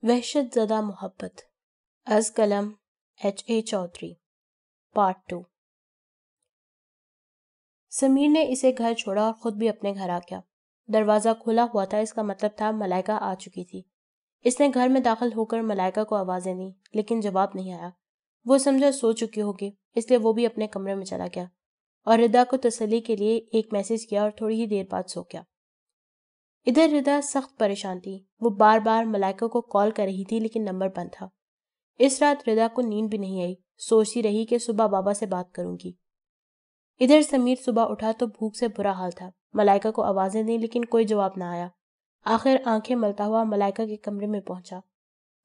وحشت زدہ محبت از قلم H.A. چودھری پارٹ 2۔ سمیر نے اسے گھر چھوڑا اور خود بھی اپنے گھر آ گیا۔ دروازہ کھلا ہوا تھا، اس کا مطلب تھا ملائکہ آ چکی تھی۔ اس نے گھر میں داخل ہو کر ملائکہ کو آوازیں دیں لیکن جواب نہیں آیا۔ وہ سمجھا سو چکی ہوگی، اس لیے وہ بھی اپنے کمرے میں چلا گیا اور ردا کو تسلی کے لیے ایک میسج کیا اور تھوڑی ہی دیر بعد سو گیا۔ ادھر ردا سخت پریشان تھی، وہ بار بار ملائکہ کو کال کر رہی تھی لیکن نمبر بند تھا۔ اس رات ردا کو نیند بھی نہیں آئی، سوچتی رہی کہ صبح بابا سے بات کروں گی۔ ادھر سمیر صبح اٹھا تو بھوک سے برا حال تھا، ملائکہ کو آوازیں دیں لیکن کوئی جواب نہ آیا۔ آخر آنکھیں ملتا ہوا ملائکہ کے کمرے میں پہنچا۔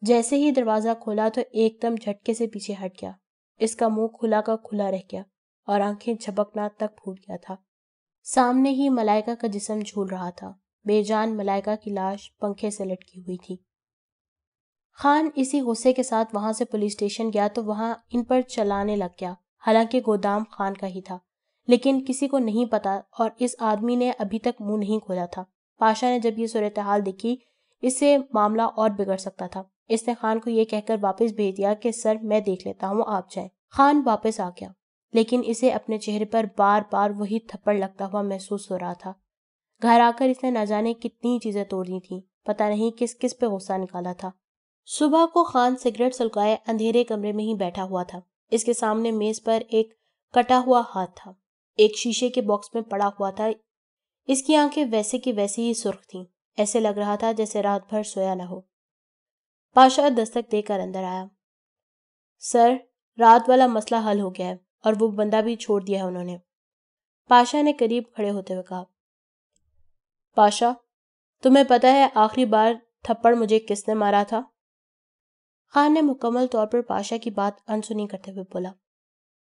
جیسے ہی دروازہ کھولا تو ایک دم جھٹکے سے پیچھے ہٹ گیا۔ اس کا منہ کھلا کا کھلا رہ گیا اور آنکھیں جھپکنا تک پھوٹ گیا تھا۔ سامنے ہی ملائکہ کا جسم جھول رہا تھا، بے جان ملائکہ کی لاش پنکھے سے لٹکی ہوئی تھی۔ خان اسی غصے کے ساتھ وہاں سے پولیس اسٹیشن گیا تو وہاں ان پر چلانے لگ گیا، حالانکہ گودام خان کا ہی تھا، لیکن کسی کو نہیں پتا اور اس آدمی نے ابھی تک منہ نہیں کھولا تھا۔ پاشا نے جب یہ صورتحال دیکھی، اس سے معاملہ اور بگڑ سکتا تھا۔ اس نے خان کو یہ کہہ کر واپس بھیج دیا کہ سر میں دیکھ لیتا ہوں، آپ جائیں۔ خان واپس آ گیا لیکن اسے اپنے چہرے پر بار بار وہی تھپڑ لگتا ہوا محسوس ہو رہا تھا۔ گھر آ کر اس نے نہ جانے کتنی چیزیں توڑ دی تھیں، پتہ نہیں کس کس پہ غصہ نکالا تھا۔ صبح کو خان سگریٹ سلگائے اندھیرے کمرے میں ہی بیٹھا ہوا تھا۔ اس کے سامنے میز پر ایک کٹا ہوا ہاتھ تھا، ایک شیشے کے باکس میں پڑا ہوا تھا۔ اس کی آنکھیں ویسے کی ویسی ہی سرخ تھیں، ایسے لگ رہا تھا جیسے رات بھر سویا نہ ہو۔ پاشا دستک دے کر اندر آیا۔ سر، رات والا مسئلہ حل ہو گیا ہے اور وہ بندہ بھی چھوڑ دیا ہے انہوں نے، پاشا نے قریب کھڑے ہوتے ہوئے کہا۔ پاشا، تمہیں پتہ ہے آخری بار تھپڑ مجھے کس نے مارا تھا؟ خان نے مکمل طور پر پاشا کی بات انسنی کرتے ہوئے بولا۔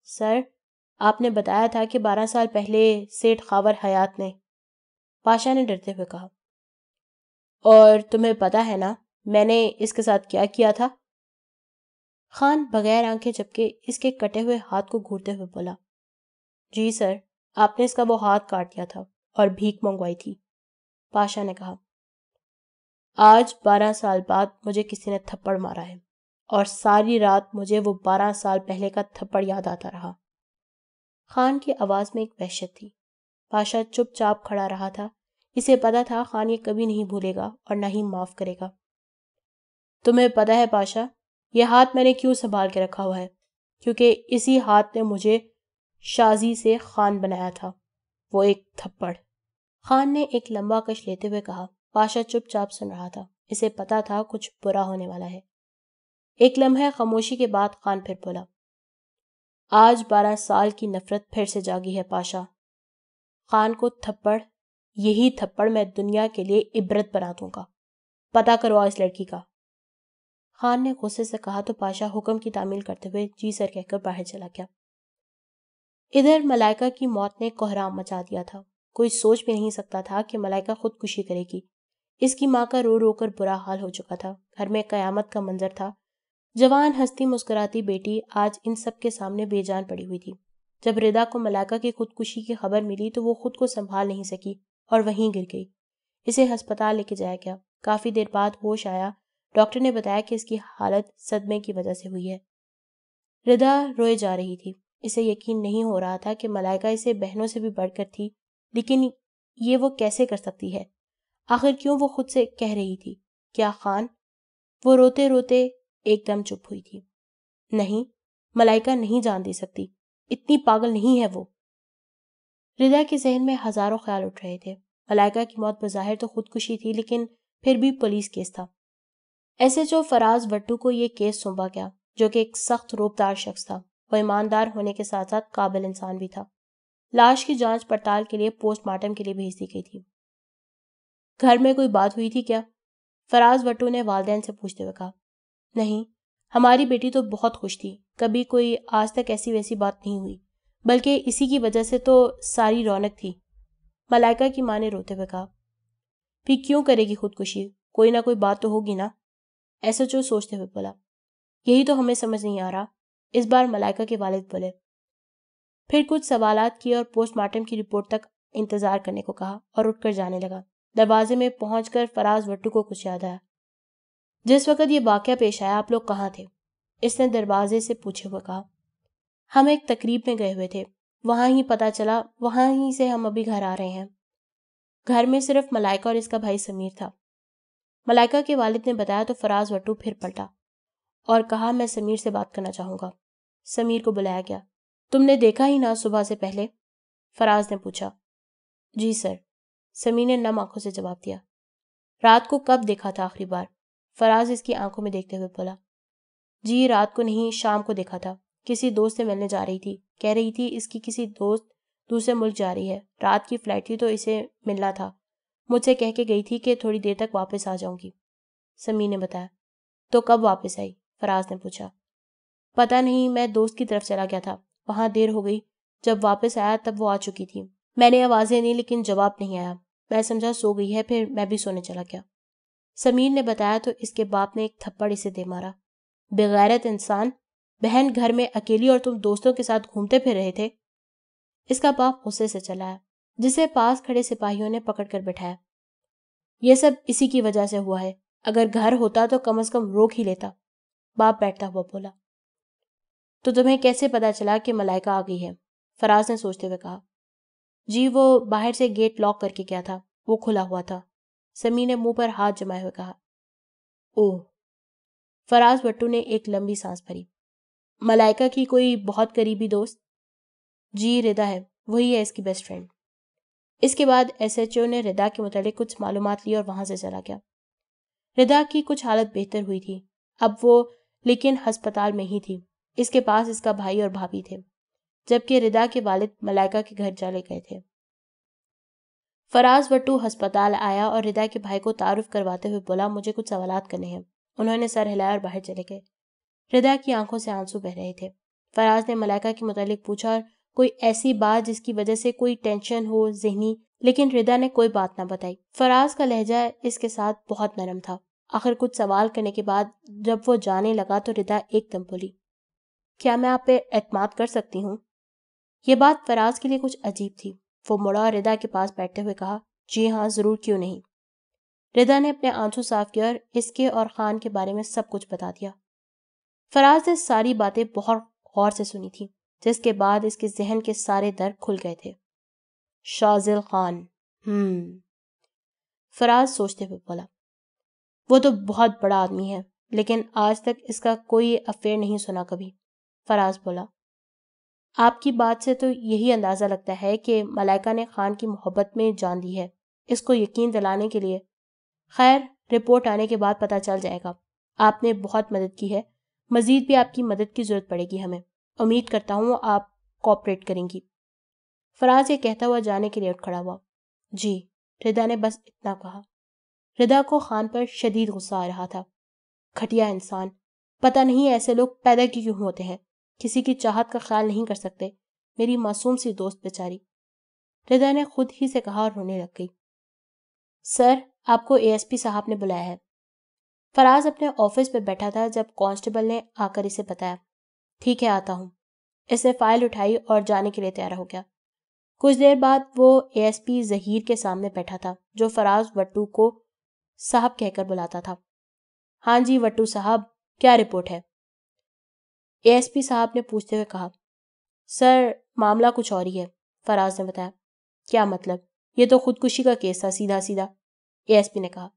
سر، آپ نے بتایا تھا کہ 12 سال پہلے سیٹھ خاور حیات نے، پاشا نے ڈرتے ہوئے کہا۔ اور تمہیں پتہ ہے نا میں نے اس کے ساتھ کیا کیا تھا؟ خان بغیر آنکھیں جھپکے اس کے کٹے ہوئے ہاتھ کو گھورتے ہوئے بولا۔ جی سر، آپ نے اس کا وہ ہاتھ کاٹ دیا تھا اور بھیک منگوائی تھی، پاشا نے کہا۔ آج 12 سال بعد مجھے کسی نے تھپڑ مارا ہے اور ساری رات مجھے وہ 12 سال پہلے کا تھپڑ یاد آتا رہا۔ خان کی آواز میں ایک وحشت تھی۔ پاشا چپ چاپ کھڑا رہا تھا، اسے پتا تھا خان یہ کبھی نہیں بھولے گا اور نہ ہی معاف کرے گا۔ تمہیں پتا ہے پاشا، یہ ہاتھ میں نے کیوں سنبھال کے رکھا ہوا ہے؟ کیونکہ اسی ہاتھ نے مجھے شازی سے خان بنایا تھا، وہ ایک تھپڑ۔ خان نے ایک لمبا کش لیتے ہوئے کہا۔ پاشا چپ چاپ سن رہا تھا، اسے پتا تھا کچھ برا ہونے والا ہے۔ ایک لمحے خاموشی کے بعد خان پھر بولا۔ آج 12 سال کی نفرت پھر سے جاگی ہے پاشا۔ خان کو تھپڑ، یہی تھپڑ میں دنیا کے لیے عبرت بنا دوں گا۔ پتہ کرواؤ اس لڑکی کا۔ خان نے غصے سے کہا تو پاشا حکم کی تعمیل کرتے ہوئے جی سر کہہ کر باہر چلا گیا۔ ادھر ملائکہ کی موت نے کوہرام مچا دیا تھا۔ کوئی سوچ بھی نہیں سکتا تھا کہ ملائکہ خودکشی کرے گی۔ اس کی ماں کا رو رو کر برا حال ہو چکا تھا، گھر میں قیامت کا منظر تھا۔ جوان ہنستی مسکراتی بیٹی آج ان سب کے سامنے بے جان پڑی ہوئی تھی۔ جب ردا کو ملائکہ کی خودکشی کی خبر ملی تو وہ خود کو سنبھال نہیں سکی اور وہیں گر گئی۔ اسے ہسپتال لے کے جایا گیا۔ کافی دیر بعد ہوش آیا، ڈاکٹر نے بتایا کہ اس کی حالت صدمے کی وجہ سے ہوئی ہے۔ ردا روئے جا رہی تھی، اسے یقین نہیں ہو رہا تھا کہ ملائکہ اسے بہنوں سے بھی بڑھ کر تھی، لیکن یہ وہ کیسے کر سکتی ہے؟ آخر کیوں وہ خود سے کہہ رہی تھی کیا خان؟ وہ روتے روتے ایک دم چپ ہوئی تھی۔ نہیں، ملائکہ نہیں جان دے سکتی، اتنی پاگل نہیں ہے وہ۔ ردا کے ذہن میں ہزاروں خیال اٹھ رہے تھے۔ ملائکہ کی موت بظاہر تو خودکشی تھی لیکن پھر بھی پولیس کیس تھا۔ ایس ایچ او فراز وٹو کو یہ کیس سونپا گیا، جو کہ ایک سخت روبدار شخص تھا۔ وہ ایماندار ہونے کے ساتھ ساتھ قابل انسان بھی تھا۔ لاش کی جانچ پڑتال کے لیے پوسٹ مارٹم کے لیے بھیج دی گئی تھی۔ گھر میں کوئی بات ہوئی تھی کیا؟ فراز وٹو نے والدین سے پوچھتے ہوئے کہا۔ نہیں، ہماری بیٹی تو بہت خوش تھی، کبھی کوئی آج تک ایسی ویسی بات نہیں ہوئی، بلکہ اسی کی وجہ سے تو ساری رونق تھی، ملائکہ کی ماں نے روتے ہوئے کہا۔ پھر کیوں کرے گی خودکشی؟ کوئی نہ کوئی بات تو ہوگی نا، ایس ایچ او سوچتے ہوئے بولا۔ یہی تو ہمیں سمجھ نہیں آ رہا، اس بار ملائکہ کے والد بولے۔ پھر کچھ سوالات کیے اور پوسٹ مارٹم کی رپورٹ تک انتظار کرنے کو کہا اور اٹھ کر جانے لگا۔ دروازے میں پہنچ کر فراز وٹو کو کچھ یاد آیا۔ جس وقت یہ واقعہ پیش آیا آپ لوگ کہاں تھے؟ اس نے دروازے سے پوچھے ہوئے کہا۔ ہم ایک تقریب میں گئے ہوئے تھے، وہاں ہی پتہ چلا، وہاں ہی سے ہم ابھی گھر آ رہے ہیں۔ گھر میں صرف ملائکہ اور اس کا بھائی سمیر تھا، ملائکہ کے والد نے بتایا تو فراز وٹو پھر پلٹا اور کہا میں سمیر سے بات کرنا چاہوں گا۔ سمیر کو بلایا گیا۔ تم نے دیکھا ہی نہ صبح سے پہلے؟ فراز نے پوچھا۔ جی سر، سمیر نے نم آنکھوں سے جواب دیا۔ رات کو کب دیکھا تھا آخری بار؟ فراز اس کی آنکھوں میں دیکھتے ہوئے بولا۔ جی رات کو نہیں، شام کو دیکھا تھا، کسی دوست سے ملنے جا رہی تھی، کہہ رہی تھی اس کی کسی دوست دوسرے ملک جا رہی ہے، رات کی فلائٹ تھی تو اسے ملنا تھا، مجھ سے کہہ کے گئی تھی کہ تھوڑی دیر تک واپس آ جاؤں گی، سمیر نے بتایا۔ تو کب واپس آئی؟ فراز نے پوچھا۔ پتہ نہیں، میں دوست کی طرف چلا گیا تھا، وہاں دیر ہو گئی، جب واپس آیا تب وہ آ چکی تھی، میں نے آوازیں دی لیکن جواب نہیں آیا، میں سمجھا سو گئی ہے، پھر میں بھی سونے چلا گیا، سمیر نے بتایا تو اس کے باپ نے ایک تھپڑ اسے دے مارا۔ بغیرت انسان، بہن گھر میں اکیلی اور تم دوستوں کے ساتھ گھومتے پھر رہے تھے؟ اس کا باپ غصے سے چلایا، جسے پاس کھڑے سپاہیوں نے پکڑ کر بٹھایا۔ یہ سب اسی کی وجہ سے ہوا ہے، اگر گھر ہوتا تو کم از کم روک ہی لیتا، باپ بیٹھتا ہوا بولا۔ تو تمہیں کیسے پتا چلا کہ ملائکہ آ گئی ہے؟ فراز نے سوچتے ہوئے کہا۔ جی وہ باہر سے گیٹ لاک کر کے گیا تھا، وہ کھلا ہوا تھا، سمیر نے منہ پر ہاتھ جمائے ہوئے کہا۔ اوہ، فراز وٹو نے ایک لمبی سانس بھری۔ ملائکہ کی کوئی بہت قریبی دوست؟ جی ردا ہے، وہی ہے اس کی بیسٹ فرینڈ۔ اس کے بعد ایس ایچ او نے ردا کے متعلق کچھ معلومات لی اور وہاں سے چلا گیا۔ ردا کی کچھ حالت بہتر ہوئی تھی اب وہ، لیکن ہسپتال میں ہی تھی، اس کے پاس اس کا بھائی اور بھابھی تھے، جبکہ ردا کے والد ملائکہ کے گھر چلے گئے تھے۔ فراز وٹو ہسپتال آیا اور ردا کے بھائی کو تعارف کرواتے ہوئے بولا مجھے کچھ سوالات کرنے ہیں۔ انہوں نے سر ہلایا اور باہر چلے گئے۔ ردا کی آنکھوں سے آنسو بہ رہے تھے۔ فراز نے ملائکہ کے متعلق پوچھا اور کوئی ایسی بات جس کی وجہ سے کوئی ٹینشن ہو ذہنی، لیکن ردا نے کوئی بات نہ بتائی۔ فراز کا لہجہ اس کے ساتھ بہت نرم تھا۔ آخر کچھ سوال کرنے کے بعد جب وہ جانے لگا تو ردا ایک دم بولی، کیا میں آپ پہ اعتماد کر سکتی ہوں؟ یہ بات فراز کے لیے کچھ عجیب تھی۔ وہ مڑا اور ردا کے پاس بیٹھتے ہوئے کہا، جی ہاں ضرور، کیوں نہیں۔ ردا نے اپنے آنسو صاف کیا اور اس کے اور خان کے بارے میں سب کچھ بتا دیا۔ فراز نے ساری باتیں بہت غور سے سنی تھی، جس کے بعد اس کے ذہن کے سارے در کھل گئے تھے۔ شازل خان، فراز سوچتے ہوئے بولا، وہ تو بہت بڑا آدمی ہے، لیکن آج تک اس کا کوئی افیئر نہیں سنا کبھی۔ فراز بولا، آپ کی بات سے تو یہی اندازہ لگتا ہے کہ ملائکہ نے خان کی محبت میں جان دی ہے، اس کو یقین دلانے کے لیے۔ خیر، رپورٹ آنے کے بعد پتہ چل جائے گا۔ آپ نے بہت مدد کی ہے، مزید بھی آپ کی مدد کی ضرورت پڑے گی ہمیں، امید کرتا ہوں آپ کوآپریٹ کریں گی۔ فراز یہ کہتا ہوا جانے کے لیے اٹھ کھڑا ہوا۔ جی، ردا نے بس اتنا کہا۔ ردا کو خان پر شدید غصہ آ رہا تھا۔ گھٹیا انسان، پتہ نہیں ایسے لوگ پیدا کیوں ہوتے ہیں، کسی کی چاہت کا خیال نہیں کر سکتے، میری معصوم سی دوست بیچاری۔ ردا نے خود ہی سے کہا اور رونے لگ گئی۔ سر، آپ کو اے ایس پی صاحب نے بلایا ہے۔ فراز اپنے آفس پہ بیٹھا تھا جب کانسٹیبل نے آ کر اسے بتایا۔ ٹھیک ہے، آتا ہوں۔ اس نے فائل اٹھائی اور جانے کے لیے تیار ہو گیا۔ کچھ دیر بعد وہ اے ایس پی ظہیر کے سامنے بیٹھا تھا، جو فراز وٹو کو صاحب کہہ کر بلاتا تھا۔ ہاں جی وٹو صاحب، کیا رپورٹ ہے؟ اے ایس پی صاحب نے پوچھتے ہوئے کہا۔ سر، معاملہ کچھ اور ہی ہے، فراز نے بتایا۔ کیا مطلب؟ یہ تو خودکشی کا کیس تھا سیدھا سیدھا، اے ایس پی نے کہا۔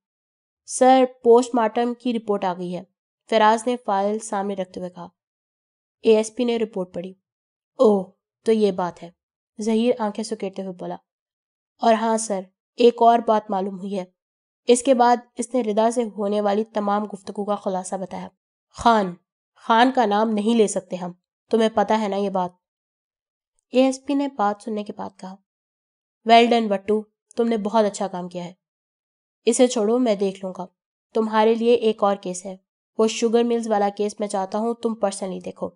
سر، پوسٹ مارٹم کی رپورٹ آ گئی ہے، فراز نے فائل سامنے رکھتے ہوئے کہا۔ اے ایس پی نے رپورٹ پڑھی۔ اوہ، تو یہ بات ہے، ظہیر آنکھیں سکیڑتے ہوئے بولا۔ اور ہاں سر، ایک اور بات معلوم ہوئی ہے۔ اس کے بعد اس نے ردا سے ہونے والی تمام گفتگو کا خلاصہ بتایا۔ خان کا نام نہیں لے سکتے ہم، تمہیں پتہ ہے نا یہ بات؟ اے ایس پی نے بات سننے کے بعد کہا، ویل ڈن وٹو، تم نے بہت اچھا کام کیا ہے، اسے چھوڑو، میں دیکھ لوں گا۔ تمہارے لیے ایک اور کیس ہے، وہ شوگر ملز والا کیس میں چاہتا ہوں تم پرسنلی دیکھو۔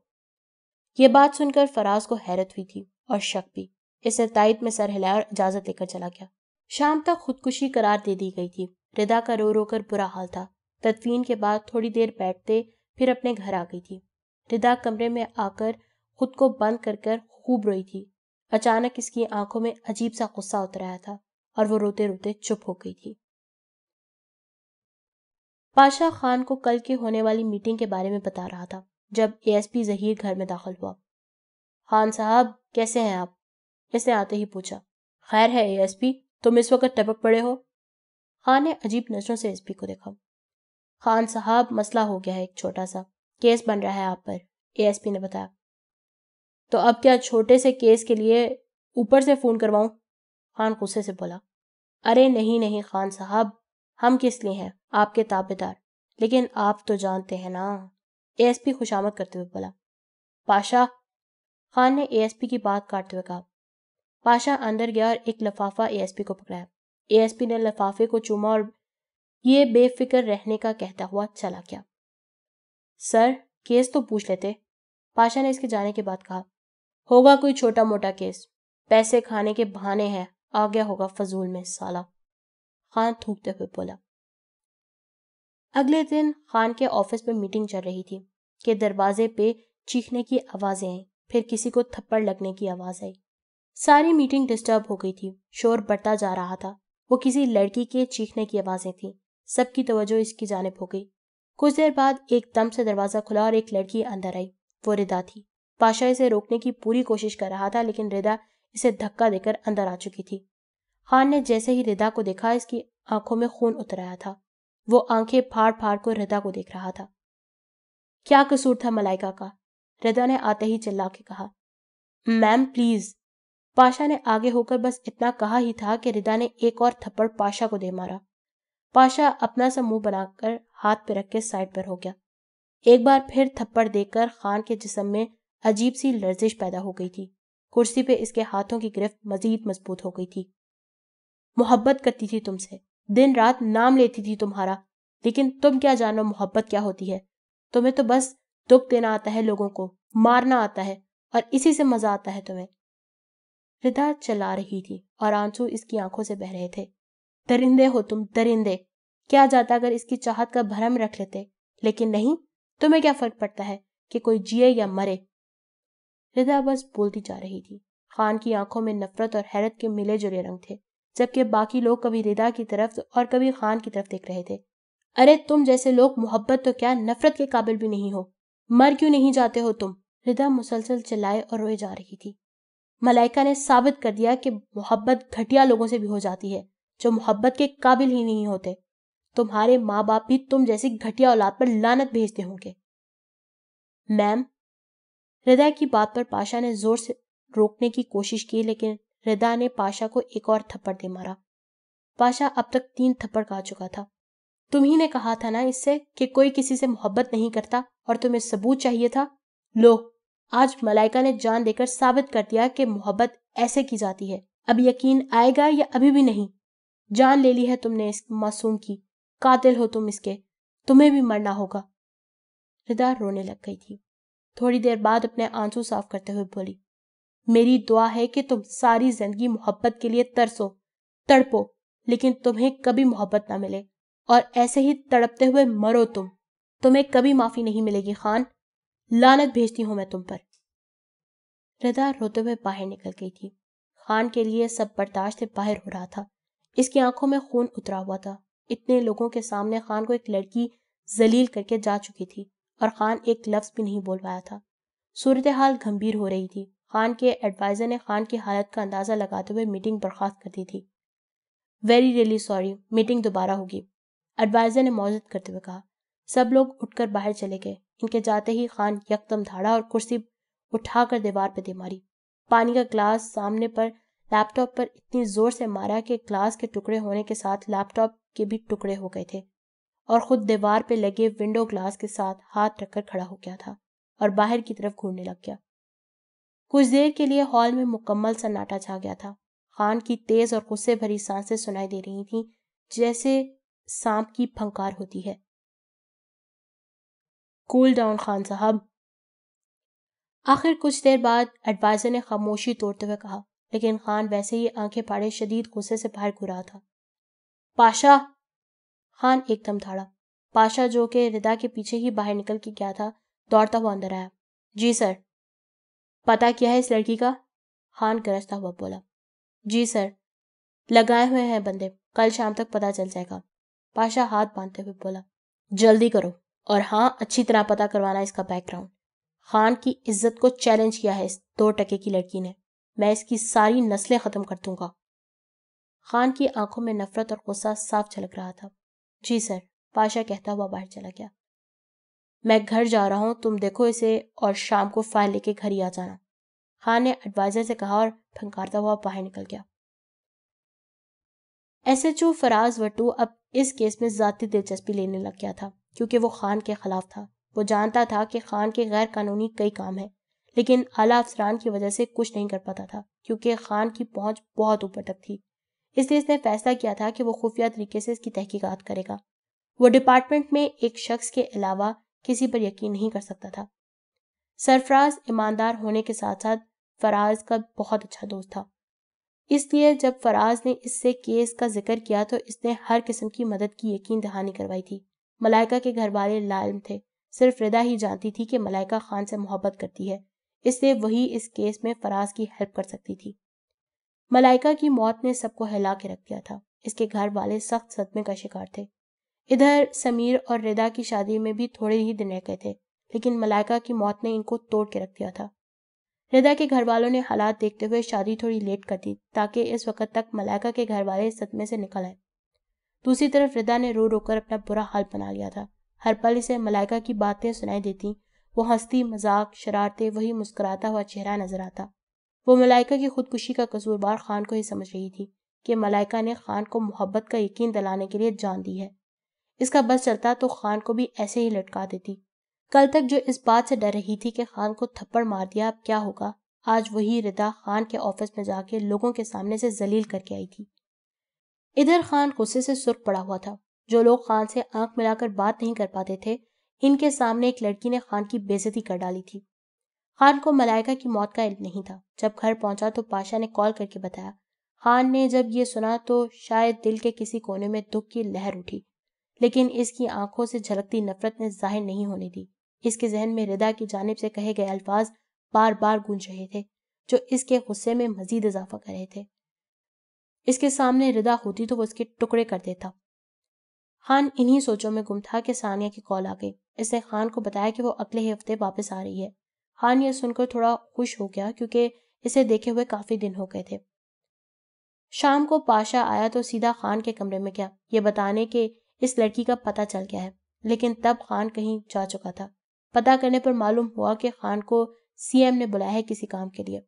یہ بات سن کر فراز کو حیرت ہوئی تھی اور شک بھی۔ اس نے تائید میں سر ہلایا اور اجازت لے کر چلا گیا۔ شام تک خودکشی قرار دے دی گئی تھی۔ ردا کا رو رو کر برا حال تھا۔ تدفین کے بعد تھوڑی دیر بیٹھتے پھر اپنے گھر آ گئی تھی۔ ردا کمرے میں آ کر خود کو بند کر کر خوب روئی تھی۔ اچانک اس کی آنکھوں میں عجیب سا غصہ اتر آیا تھا اور وہ روتے روتے چپ ہو گئی تھی۔ پاشا خان کو کل کے ہونے والی میٹنگ کے بارے میں بتا رہا تھا جب ASP ظہیر گھر میں داخل ہوا۔ خان صاحب کیسے ہیں آپ؟ اس نے آتے ہی پوچھا۔ خیر ہے ASP، تم اس وقت ٹپک پڑے ہو؟ خان نے عجیب نظروں سے ASP کو دیکھا۔ خان صاحب مسئلہ ہو گیا ہے، ایک چھوٹا سا کیس بن رہا ہے آپ پر، ASP نے بتایا۔ تو اب کیا چھوٹے سے کیس کے لیے اوپر سے فون کرواؤں؟ خان غصے سے بولا۔ ارے نہیں خان صاحب، ہم کس لیے ہیں؟ آپ کے تابع دار، لیکن آپ تو جانتے ہیں نا، ASP خوشامد کرتے ہوئے بولا۔ پاشا، خان نے ASP کی بات کاٹتے ہوئے کہا۔ پاشا اندر گیا اور ایک لفافہ ASP کو پکڑایا۔ ASP نے لفافے کو چوما اور یہ بے فکر رہنے کا کہتا ہوا چلا گیا۔ سر، کیس تو پوچھ لیتے، پاشا نے اس کے جانے کے بعد کہا۔ ہوگا کوئی چھوٹا موٹا کیس، پیسے کھانے کے بہانے ہیں، آ گیا ہوگا فضول میں سالہ، خان تھوکتے ہوئے بولا۔ اگلے دن خان کے آفس میں میٹنگ چل رہی تھی کہ دروازے پہ چیخنے کی آوازیں آئیں، پھر کسی کو تھپڑ لگنے کی آواز آئی۔ ساری میٹنگ ڈسٹرب ہو گئی تھی، شور بڑھتا جا رہا تھا۔ وہ کسی لڑکی کے چیخنے کی آوازیں تھیں، سب کی توجہ اس کی جانب ہو گئی۔ کچھ دیر بعد ایک دم سے دروازہ کھلا اور ایک لڑکی اندر آئی، وہ ردا تھی۔ پاشا اسے روکنے کی پوری کوشش کر رہا تھا لیکن ردا اسے دھکا دے کر اندر آ چکی تھی۔ خان نے جیسے ہی ردا کو دیکھا اس کی آنکھوں میں خون اتر آیا تھا، وہ آنکھیں پھاڑ پھاڑ کو ردا کو دیکھ رہا تھا۔ کیا قصور تھا ملائکہ کا؟ ردا نے آتے ہی چلا کے کہا۔ میم پلیز۔ پاشا نے آگے ہو کر بس اتنا کہا ہی تھا کہ ردا نے ایک اور تھپڑ پاشا کو دے مارا۔ پاشا اپنا سا منہ بنا کر ہاتھ پہ رکھ کے سائڈ پر ہو گیا۔ ایک بار پھر تھپڑ دے کر خان کے جسم میں عجیب سی لرزش پیدا ہو گئی تھی، کرسی پہ اس کے ہاتھوں کی گرفت مزید مضبوط ہو گئی تھی۔ محبت کرتی تھی تم سے، دن رات نام لیتی تھی تمہارا، لیکن تم کیا جانو محبت کیا ہوتی ہے؟ تمہیں تو بس دکھ دینا آتا ہے، لوگوں کو مارنا آتا ہے، اور اسی سے مزہ آتا ہے تمہیں۔ ردا چلا رہی تھی اور آنسو اس کی آنکھوں سے بہ رہے تھے۔ درندے ہو تم، درندے، کیا جاتا اگر اس کی چاہت کا بھرم رکھ لیتے، لیکن نہیں، تمہیں کیا فرق پڑتا ہے کہ کوئی جیے یا مرے؟ ردا بس بولتی جا رہی تھی۔ خان کی آنکھوں میں نفرت اور حیرت کے ملے جلے رنگ تھے، جبکہ باقی لوگ کبھی ردا کی طرف اور کبھی خان کی طرف دیکھ رہے تھے۔ ارے تم جیسے لوگ محبت تو کیا نفرت کے قابل بھی نہیں ہو، مر کیوں نہیں جاتے ہو تم؟ ردا مسلسل چلائے اور روئے جا رہی تھی۔ ملائکہ نے ثابت کر دیا کہ محبت گھٹیا لوگوں سے بھی ہو جاتی ہے، جو محبت کے قابل ہی نہیں ہوتے۔ تمہارے ماں باپ بھی تم جیسی گھٹیا اولاد پر لعنت بھیجتے ہوں گے۔ میم، ردا کی بات پر پاشا نے زور سے روکنے کی کوشش کی لیکن ردا نے پاشا کو ایک اور تھپڑ دے مارا۔ پاشا اب تک 3 تھپڑ کھا چکا تھا۔ تم ہی نے کہا تھا نا اس سے کہ کوئی کسی سے محبت نہیں کرتا اور تمہیں ثبوت چاہیے تھا۔ لو، آج ملائکہ نے جان دے کر ثابت کر دیا کہ محبت ایسے کی جاتی ہے۔ اب یقین آئے گا یا ابھی بھی نہیں؟ جان لے لی ہے تم نے اس معصوم کی، قاتل ہو تم اس کے، تمہیں بھی مرنا ہوگا۔ ردا رونے لگ گئی تھی۔ تھوڑی دیر بعد اپنے آنسو صاف کرتے ہوئے بولی، میری دعا ہے کہ تم ساری زندگی محبت کے لیے ترسو، تڑپو، لیکن تمہیں کبھی محبت نہ ملے اور ایسے ہی تڑپتے ہوئے مرو تم۔ تمہیں کبھی معافی نہیں ملے گی خان، لعنت بھیجتی ہوں میں تم پر۔ ردا روتے ہوئے باہر نکل گئی تھی۔ خان کے لیے سب برداشت سے باہر ہو رہا تھا۔ اس کی آنکھوں میں خون اترا ہوا تھا۔ اتنے لوگوں کے سامنے خان کو ایک لڑکی ذلیل کر کے جا چکی تھی اور خان ایک لفظ بھی نہیں بول پایا تھا۔ صورتحال گھمبیر ہو رہی تھی۔ خان کے ایڈوائزر نے خان کی حالت کا اندازہ لگاتے ہوئے میٹنگ برخاست کر دی تھی۔ ویری ریئلی سوری، میٹنگ دوبارہ ہوگی، ایڈوائزر نے معذرت کرتے ہوئے کہا۔ سب لوگ اٹھ کر باہر چلے گئے۔ ان کے جاتے ہی خان یکدم دھاڑا اور کرسی اٹھا کر دیوار پہ دے ماری۔ پانی کا گلاس سامنے پر لیپ ٹاپ پر اتنی زور سے مارا کہ گلاس کے ٹکڑے ہونے کے ساتھ لیپ ٹاپ کے بھی ٹکڑے ہو گئے تھے، اور خود دیوار پہ لگے ونڈو گلاس کے ساتھ ہاتھ رکھ کر کھڑا ہو گیا تھا اور باہر کی طرف گھورنے لگ گیا۔ کچھ دیر کے لیے ہال میں مکمل سناٹا چھا گیا تھا۔ خان کی تیز اور غصے بھری سانسیں سنائی دے رہی تھیں، جیسے سانپ کی پھنکار ہوتی ہے۔ کول ڈاؤن خان صاحب۔ آخر کچھ دیر بعد ایڈوائزر نے خاموشی توڑتے ہوئے کہا، لیکن خان ویسے ہی آنکھیں پھاڑے شدید غصے سے باہر گھور رہا تھا۔ پاشا! خان ایک دم دھاڑا۔ پاشا جو کہ ردا کے پیچھے ہی باہر نکل کے گیا تھا، دوڑتا ہوا اندر آیا۔ جی سر۔ پتہ کیا ہے اس لڑکی کا؟ خان گرجتا ہوا بولا۔ جی سر، لگائے ہوئے ہیں بندے، کل شام تک پتہ چل جائے گا، پاشا ہاتھ باندھتے ہوئے بولا۔ جلدی کرو، اور ہاں اچھی طرح پتا کروانا اس کا بیک گراؤنڈ. خان کی عزت کو چیلنج کیا ہے اس 2 کی لڑکی نے. میں اس کی ساری نسلیں ختم کر دوں گا. خان کی آنکھوں میں نفرت اور غصہ صاف جھلک رہا تھا. جی سر، پاشا کہتا ہوا باہر چلا گیا. میں گھر جا رہا ہوں، تم دیکھو اسے اور شام کو فائل لے کے گھر ہی آ جانا. خان نے ایڈوائزر سے کہا اور پھنکارتا ہوا باہر نکل گیا. ایس ایچ او فراز وٹو اب اس کیس میں ذاتی دلچسپی لینے لگ گیا تھا کیونکہ وہ خان کے خلاف تھا. وہ جانتا تھا کہ خان کے غیر قانونی کئی کام ہیں، لیکن اعلیٰ افسران کی وجہ سے کچھ نہیں کر پاتا تھا کیونکہ خان کی پہنچ بہت اوپر تک تھی. اس لیے اس نے فیصلہ کیا تھا کہ وہ خفیہ طریقے سے اس کی تحقیقات کرے گا. وہ ڈپارٹمنٹ میں ایک شخص کے علاوہ کسی پر یقین نہیں کر سکتا تھا. سرفراز ایماندار ہونے کے ساتھ ساتھ فراز کا بہت اچھا دوست تھا. اس لیے جب فراز نے اس سے کیس کا ذکر کیا تو اس نے ہر قسم کی مدد کی یقین دہانی کروائی تھی. ملائکہ کے گھر والے لا علم تھے. صرف ردا ہی جانتی تھی کہ ملائکہ خان سے محبت کرتی ہے، اس لیے وہی اس کیس میں فراز کی ہیلپ کر سکتی تھی. ملائکہ کی موت نے سب کو ہلا کے رکھ دیا تھا. اس کے گھر والے سخت صدمے کا شکار تھے. ادھر سمیر اور ردا کی شادی میں بھی تھوڑے ہی دن رہ گئے تھے، لیکن ملائکہ کی موت نے ان کو توڑ کے رکھ دیا تھا. ردا کے گھر والوں نے حالات دیکھتے ہوئے شادی تھوڑی لیٹ کر دی تاکہ اس وقت تک ملائکہ کے گھر والے صدمے سے نکل آئے. دوسری طرف ردا نے رو رو کر اپنا برا حال بنا لیا تھا. ہر پل اسے ملائکہ کی باتیں سنائی دیتی. وہ ہنستی، مذاق، شرارتیں، وہی مسکراتا ہوا چہرہ نظر آتا. وہ ملائکہ کی خودکشی کا قصوروار خان کو ہی سمجھ رہی تھی کہ ملائکہ نے خان کو محبت کا یقین دلانے کے لیے جان دی ہے. اس کا بس چلتا تو خان کو بھی ایسے ہی لٹکا دیتی. کل تک جو اس بات سے ڈر رہی تھی کہ خان کو تھپڑ مار دیا اب کیا ہوگا، آج وہی ردا خان کے آفس میں جا کے لوگوں کے سامنے سے ذلیل کر کے آئی تھی. ادھر خان غصے سے سرخ پڑا ہوا تھا. جو لوگ خان سے آنکھ ملا کر بات نہیں کر پاتے تھے، ان کے سامنے ایک لڑکی نے خان کی بے عزتی کر ڈالی تھی. خان کو ملائکہ کی موت کا علم نہیں تھا. جب گھر پہنچا تو پاشا نے کال کر کے بتایا. خان نے جب یہ سنا تو شاید دل کے کسی کونے میں دکھ کی لہر اٹھی، لیکن اس کی آنکھوں سے جھلکتی نفرت نے ظاہر نہیں ہونے دی. اس کے ذہن میں ردا کی جانب سے کہے گئے الفاظ بار بار گونج رہے تھے جو اس کے غصے میں مزید اضافہ کر رہے تھے. اس کے سامنے ردا ہوتی تو وہ اس کے ٹکڑے کر دیتا. خان انہی سوچوں میں گم تھا کہ ثانیہ کی کال آ گئی. اس نے خان کو بتایا کہ وہ اگلے ہی ہفتے واپس آ رہی ہے. خان یہ سن کر تھوڑا خوش ہو گیا کیونکہ اسے دیکھے ہوئے کافی دن ہو گئے تھے. شام کو پاشا آیا تو سیدھا خان کے کمرے میں گیا یہ بتانے کہ اس لڑکی کا پتہ چل گیا ہے، لیکن تب خان کہیں جا چکا تھا. پتہ کرنے پر معلوم ہوا کہ خان کو سی ایم نے بلایا ہے کسی کام کے لیے.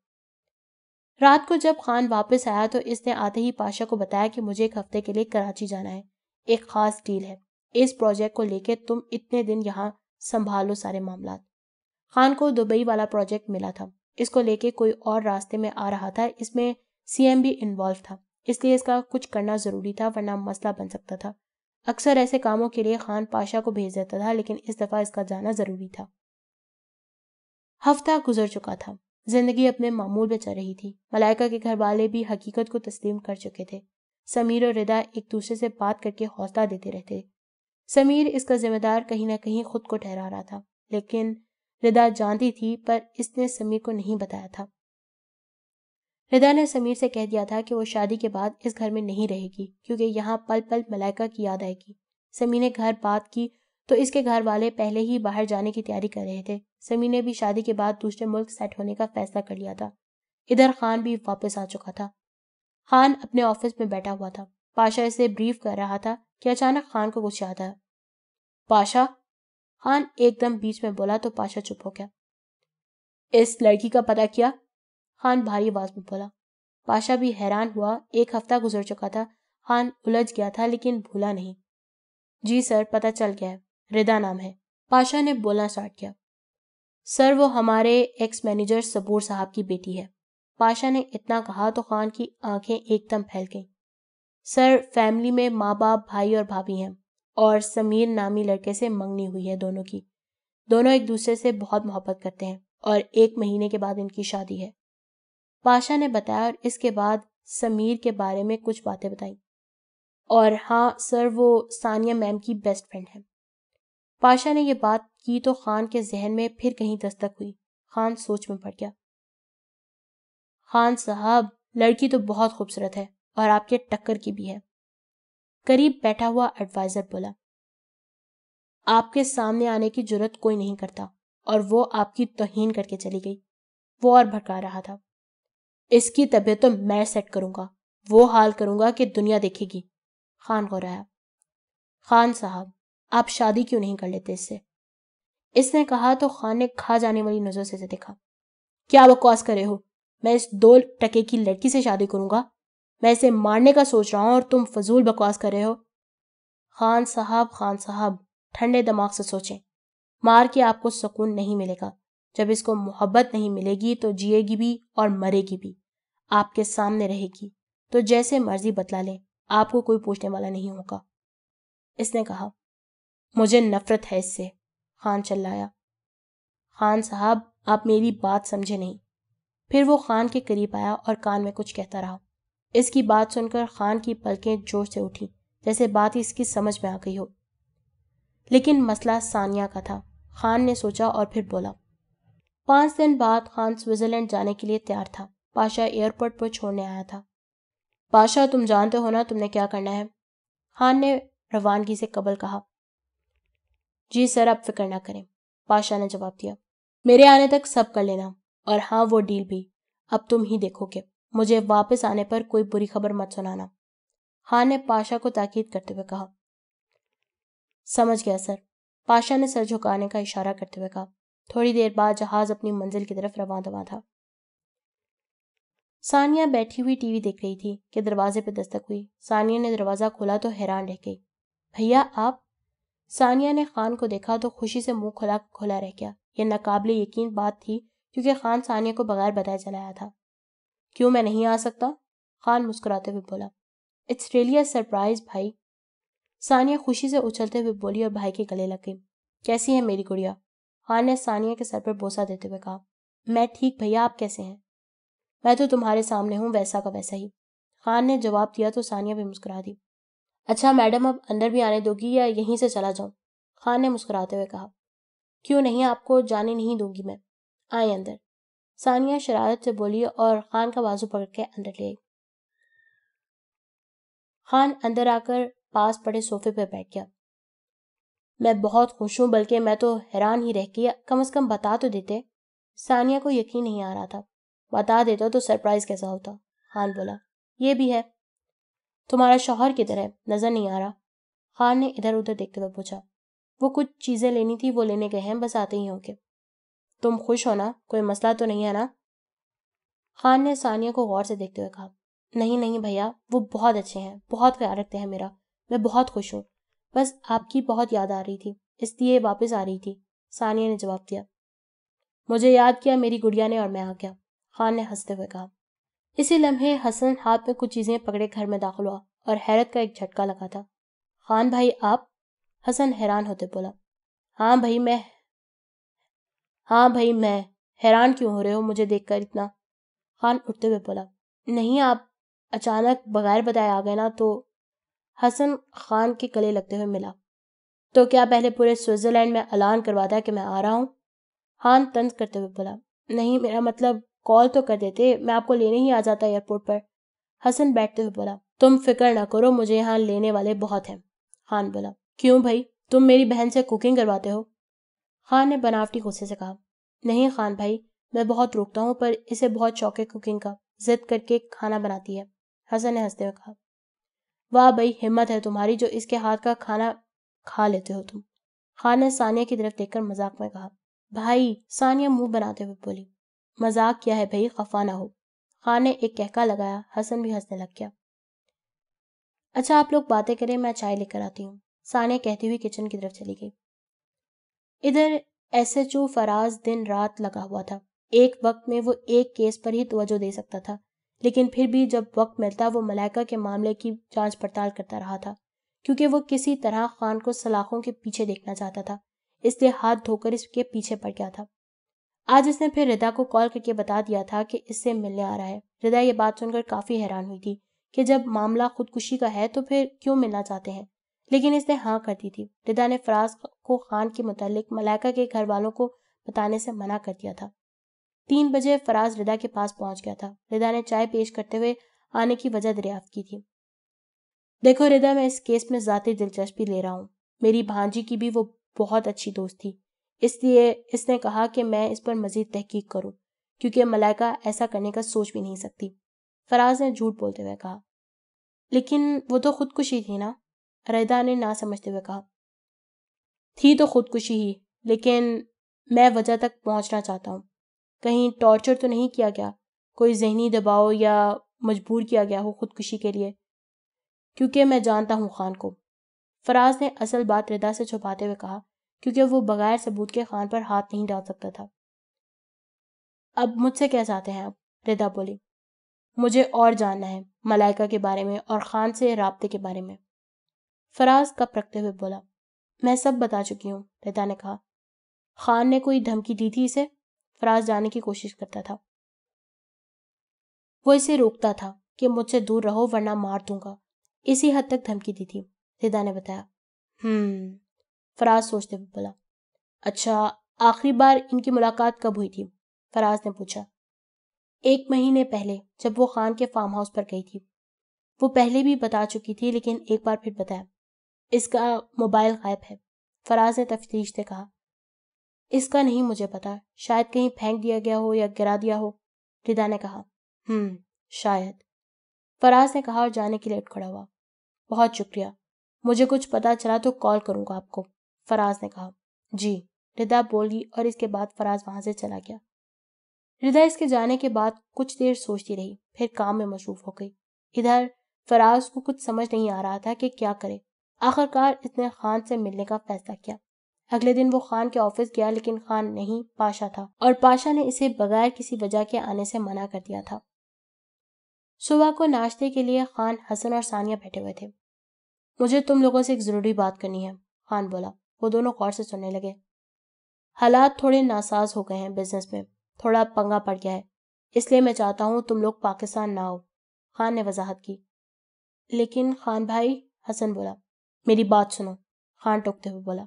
رات کو جب خان واپس آیا تو اس نے آتے ہی پاشا کو بتایا کہ مجھے ایک ہفتے کے لیے کراچی جانا ہے. ایک خاص ڈیل ہے. اس پروجیکٹ کو لے کے تم اتنے دن یہاں سنبھالو سارے معاملات. خان کو دبئی والا پروجیکٹ ملا تھا. اس کو لے کے کوئی اور راستے میں آ رہا تھا. اس میں سی ایم بھی انوالو تھا، اس لیے اس کا کچھ کرنا ضروری تھا ورنہ مسئلہ بن سکتا تھا. اکثر ایسے کاموں کے لیے خان پاشا کو بھیج دیتا تھا، لیکن اس دفعہ اس کا جانا ضروری تھا. ہفتہ گزر چکا تھا. زندگی اپنے معمول میں چل رہی تھی. ملائکہ کے گھر والے بھی حقیقت کو تسلیم کر چکے تھے. سمیر اور ردا ایک دوسرے سے بات کر کے حوصلہ دیتے رہتے. سمیر اس کا ذمہ دار کہیں نہ کہیں خود کو ٹھہرا رہا تھا، لیکن ردا جانتی تھی پر اس نے سمیر کو نہیں بتایا تھا. ردا نے سمیر سے کہہ دیا تھا کہ وہ شادی کے بعد اس گھر میں نہیں رہے گی کیونکہ یہاں پل پل ملائکہ کی یاد آئے گی. سمیر نے گھر بات کی تو اس کے گھر والے پہلے ہی باہر جانے کی تیاری کر رہے تھے. سمیر نے بھی شادی کے بعد دوسرے ملک سیٹ ہونے کا فیصلہ کر لیا تھا. ادھر خان بھی واپس آ چکا تھا. خان اپنے آفس میں بیٹھا ہوا تھا. پاشا اسے بریف کر رہا تھا کہ اچانک خان کو کچھ یاد آیا. پاشا، خان ایک دم بیچ میں بولا تو پاشا چپ ہو گیا. اس لڑکی کا پتہ کیا؟ خان بھاری آواز میں بولا. پاشا بھی حیران ہوا. ایک ہفتہ گزر چکا تھا. خان الجھ گیا تھا لیکن بھولا نہیں. جی سر، پتہ چل گیا ہے. ردا نام ہے. پاشا نے بولنا سٹارٹ کیا. سر، وہ ہمارے ایکس مینیجر صبور صاحب کی بیٹی ہے. پاشا نے اتنا کہا تو خان کی آنکھیں ایک دم پھیل گئیں. سر، فیملی میں ماں باپ، بھائی اور بھابھی ہیں اور سمیر نامی لڑکے سے منگنی ہوئی ہے دونوں کی. دونوں ایک دوسرے سے بہت محبت کرتے ہیں اور 1 مہینے کے بعد ان کی شادی ہے. پاشا نے بتایا اور اس کے بعد سمیر کے بارے میں کچھ باتیں بتائیں. اور ہاں سر، وہ ثانیہ میم کی بیسٹ فرینڈ ہے. پاشا نے یہ بات کی تو خان کے ذہن میں پھر کہیں دستک ہوئی. خان سوچ میں پڑ گیا. خان صاحب، لڑکی تو بہت خوبصورت ہے اور آپ کے ٹکر کی بھی ہے. قریب بیٹھا ہوا ایڈوائزر بولا. آپ کے سامنے آنے کی جرت کوئی نہیں کرتا، اور وہ آپ کی توہین کر کے چلی گئی۔ وہ اور بھڑکا رہا تھا۔ اس کی طبیعت تو میں سیٹ کروں گا، وہ حال کروں گا کہ دنیا دیکھے گی۔ خان غورایا۔ خان صاحب، آپ شادی کیوں نہیں کر لیتے اس سے؟ اس نے کہا تو خان نے کھا جانے والی نظر سے دیکھا۔ کیا بکواس کرے ہو؟ میں اس 2 ٹکے کی لڑکی سے شادی کروں گا؟ میں اسے مارنے کا سوچ رہا ہوں اور تم فضول بکواس کر رہے ہو۔ خان صاحب ٹھنڈے دماغ سے سوچیں۔ مار کے آپ کو سکون نہیں ملے گا۔ جب اس کو محبت نہیں ملے گی تو جیے گی بھی اور مرے گی بھی۔ آپ کے سامنے رہے گی تو جیسے مرضی بتلا لیں، آپ کو کوئی پوچھنے والا نہیں ہوگا۔ اس نے کہا۔ مجھے نفرت ہے اس سے، خان چلایا۔ خان صاحب، آپ میری بات سمجھے نہیں۔ پھر وہ خان کے قریب آیا اور کان میں کچھ کہتا رہا۔ اس کی بات سن کر خان کی پلکیں جوش سے اٹھی، جیسے بات اس کی سمجھ میں آ گئی ہو۔ لیکن مسئلہ ثانیہ کا تھا۔ خان نے سوچا اور پھر بولا۔ 5 دن بعد خان سوئٹزرلینڈ جانے کے لیے تیار تھا۔ پاشا ایئرپورٹ پر چھوڑنے آیا تھا۔ پاشا، تم جانتے ہو نا تم نے کیا کرنا ہے؟ خان نے روانگی سے قبل کہا۔ جی سر، اب فکر نہ کریں، پاشا نے جواب دیا۔ میرے آنے تک سب کر لینا، اور ہاں وہ ڈیل بھی، اب تم ہی دیکھو گے۔ مجھے واپس آنے پر کوئی بری خبر مت سنانا۔ خان نے پاشا کو تاکید کرتے ہوئے کہا۔ سمجھ گیا سر، پاشا نے سر جھکانے کا اشارہ کرتے ہوئے کہا۔ تھوڑی دیر بعد جہاز اپنی منزل کی طرف رواں دواں تھا۔ ثانیہ بیٹھی ہوئی ٹی وی دیکھ رہی تھی کہ دروازے پہ دستک ہوئی۔ ثانیہ نے دروازہ کھولا تو حیران رہ گئی۔ بھیا آپ؟ ثانیہ نے خان کو دیکھا تو خوشی سے منہ کھلا رہ گیا۔ یہ ناقابل یقین بات تھی کیونکہ خان ثانیہ کو بغیر بتائے چلایا تھا۔ کیوں میں نہیں آ سکتا؟ خان مسکراتے ہوئے بولا۔ اٹس ریئلی اے سرپرائز بھائی۔ ثانیہ خوشی سے اچھلتے ہوئے بولی اور بھائی کے گلے لگ گئی۔ کیسی ہے میری گڑیا؟ خان نے ثانیہ کے سر پر بوسہ دیتے ہوئے کہا۔ میں ٹھیک بھیا، آپ کیسے ہیں؟ میں تو تمہارے سامنے ہوں، ویسا کا ویسا ہی۔ خان نے جواب دیا تو ثانیہ بھی مسکرا دی۔ اچھا میڈم، اب اندر بھی آنے دو گی یا یہیں سے چلا جاؤں؟ خان نے مسکراتے ہوئے کہا۔ کیوں نہیں، آپ کو جانے نہیں دوں گی میں۔ آئیں اندر، ثانیہ شرارت سے بولی اور خان کا بازو پکڑ کے اندر لے آئی۔ خان اندر آ کر پاس پڑے صوفے پہ بیٹھ گیا۔ میں بہت خوش ہوں، بلکہ میں تو حیران ہی رہ گئی، کم از کم بتا تو دیتے۔ ثانیہ کو یقین نہیں آ رہا تھا۔ بتا دیتا تو سرپرائز کیسا ہوتا؟ خان بولا۔ یہ بھی ہے۔ تمہارا شوہر کدھر ہے؟ نظر نہیں آ رہا۔ خان نے ادھر ادھر دیکھتے ہوئے پوچھا۔ وہ کچھ چیزیں لینی تھی، وہ لینے گئے ہیں، بس آتے ہی ہوں گے۔ تم خوش ہو نا؟ کوئی مسئلہ تو نہیں ہے نا؟ خان نے ثانیہ کو غور سے دیکھتے ہوئے کہا۔ نہیں بھیا، وہ بہت اچھے ہیں، بہت خیال رکھتے ہیں میرا، میں بہت خوش ہوں، بس آپ کی بہت یاد آ رہی تھی، اس لیے واپس آ رہی تھی، ثانیہ نے جواب دیا۔ مجھے یاد کیا میری گڑیا نے اور میں آ گیا، خان نے ہنستے ہوئے کہا۔ اسی لمحے حسن ہاتھ میں کچھ چیزیں پکڑے گھر میں داخل ہوا اور حیرت کا ایک جھٹکا لگا تھا۔ خان بھائی آپ؟ حسن حیران ہوتے بولا۔ ہاں بھائی میں، حیران کیوں ہو رہے ہو مجھے دیکھ کر اتنا؟ خان اٹھتے ہوئے بولا۔ نہیں، آپ اچانک بغیر بتائے آ گئے نا تو۔ حسن خان کے گلے لگتے ہوئے ملا۔ تو کیا پہلے پورے سوئٹزرلینڈ میں اعلان کرواتا کہ میں آ رہا ہوں؟ خان طنز کرتے ہوئے بولا۔ نہیں، میرا مطلب کال تو کر دیتے، میں آپ کو لینے ہی آ جاتا ایئرپورٹ پر۔ حسن بیٹھتے ہوئے بولا۔ تم فکر نہ کرو، مجھے یہاں لینے والے بہت ہیں۔ خان بولا۔ کیوں بھائی، تم میری بہن سے کوکنگ کرواتے ہو؟ خان نے بناوٹی غصے سے کہا۔ نہیں خان بھائی، میں بہت روکتا ہوں، پر اسے بہت شوق ہے کوکنگ کا، ضد کر کے کھانا بناتی ہے۔ حسن نے ہنستے ہوئے کہا۔ واہ بھائی، ہمت ہے تمہاری جو اس کے ہاتھ کا کھانا کھا لیتے ہو تم۔ خان نے ثانیہ کی طرف دیکھ کر مذاق میں کہا۔ بھائی، ثانیہ منہ بناتے ہوئے بولی۔ مذاق کیا ہے بھائی، خفا نہ ہو۔ خان نے ایک کہکا لگایا، حسن بھی ہنسنے لگ گیا۔ اچھا آپ لوگ باتیں کریں، میں چائے لے کر آتی ہوں، ثانیہ کہتی ہوئی کچن کی طرف چلی گئی۔ ادھر ایس ایچ او فراز دن رات لگا ہوا تھا۔ ایک وقت میں وہ ایک کیس پر ہی توجہ دے سکتا تھا، لیکن پھر بھی جب وقت ملتا وہ ملائکہ کے معاملے کی جانچ پڑتال کرتا رہا تھا، کیونکہ وہ کسی طرح خان کو سلاخوں کے پیچھے دیکھنا چاہتا تھا، اس لیے ہاتھ دھو کر اس کے پیچھے پڑ گیا تھا۔ آج اس نے پھر ردا کو کال کر کے بتا دیا تھا کہ اس سے ملنے آ رہا ہے۔ ردا یہ بات سن کر کافی حیران ہوئی تھی کہ جب معاملہ خودکشی کا ہے تو پھر کیوں ملنا چاہتے ہیں، لیکن اس نے ہاں کر دی تھی۔ ردا نے فراز کو خان کے متعلق ملائکہ کے گھر والوں کو بتانے سے منع کر دیا تھا۔ 3 بجے فراز ردا کے پاس پہنچ گیا تھا۔ ردا نے چائے پیش کرتے ہوئے آنے کی وجہ دریافت کی تھی۔ دیکھو ردا، میں اس کیس میں ذاتی دلچسپی لے رہا ہوں، میری بھانجی کی بھی وہ بہت اچھی دوست تھی، اس لیے اس نے کہا کہ میں اس پر مزید تحقیق کروں، کیونکہ ملائکہ ایسا کرنے کا سوچ بھی نہیں سکتی۔ فراز نے جھوٹ بولتے ہوئے کہا۔ لیکن وہ تو خودکشی تھی نا؟ ریدا نے نہ سمجھتے ہوئے کہا۔ تھی تو خودکشی ہی، لیکن میں وجہ تک پہنچنا چاہتا ہوں۔ کہیں ٹارچر تو نہیں کیا گیا، کوئی ذہنی دباؤ یا مجبور کیا گیا ہو خودکشی کے لیے، کیونکہ میں جانتا ہوں خان کو۔ فراز نے اصل بات ردا سے چھپاتے ہوئے کہا، کیونکہ وہ بغیر ثبوت کے خان پر ہاتھ نہیں ڈال سکتا تھا۔ اب مجھ سے کیا چاہتے ہیں آپ؟ ردا بولی۔ مجھے اور جاننا ہے، ملائکہ کے بارے میں اور خان سے رابطے کے بارے میں۔ فراز کپ رکھتے ہوئے بولا۔ میں سب بتا چکی ہوں، ردا نے کہا۔ خان نے کوئی دھمکی دی تھی اسے؟ فراز جانے کی کوشش کرتا تھا۔ وہ اسے روکتا تھا کہ مجھ سے دور رہو ورنہ مار دوں گا، اسی حد تک دھمکی دی تھی، ردا نے بتایا۔ فراز سوچتے ہوئے بولا۔ اچھا، آخری بار ان کی ملاقات کب ہوئی تھی؟ فراز نے پوچھا۔ 1 مہینے پہلے، جب وہ خان کے فارم ہاؤس پر گئی تھی۔ وہ پہلے بھی بتا چکی تھی، لیکن ایک بار پھر بتایا۔ اس کا موبائل غائب ہے، فراز نے تفتیش سے کہا۔ اس کا نہیں مجھے پتا، شاید کہیں پھینک دیا گیا ہو یا گرا دیا ہو، ردا نے کہا۔ شاید، فراز نے کہا اور جانے کے لیے اٹھ کھڑا ہوا۔ بہت شکریہ، مجھے کچھ پتا چلا تو کال کروں گا آپ کو، فراز نے کہا۔ جی، ردا بولی اور اس کے بعد فراز وہاں سے چلا گیا۔ ردا اس کے جانے کے بعد کچھ دیر سوچتی رہی، پھر کام میں مصروف ہو گئی۔ ادھر فراز کو کچھ سمجھ نہیں آ رہا تھا کہ کیا کرے۔ آخرکار اس نے خان سے ملنے کا فیصلہ کیا۔ اگلے دن وہ خان کے آفس گیا، لیکن خان نہیں، پاشا تھا، اور پاشا نے اسے بغیر کسی وجہ کے آنے سے منع کر دیا تھا۔ صبح کو ناشتے کے لیے خان، حسن اور ثانیہ بیٹھے ہوئے تھے۔ مجھے تم لوگوں سے ایک ضروری بات کرنی ہے، خان بولا۔ وہ دونوں غور سے سننے لگے۔ حالات تھوڑے ناساز ہو گئے ہیں، بزنس میں تھوڑا پنگا پڑ گیا ہے، اس لیے میں چاہتا ہوں تم لوگ پاکستان نہ آؤ، خان نے وضاحت کی۔ لیکن خان بھائی، حسن بولا۔ میری بات سنو، خان ٹوکتے ہوئے بولا۔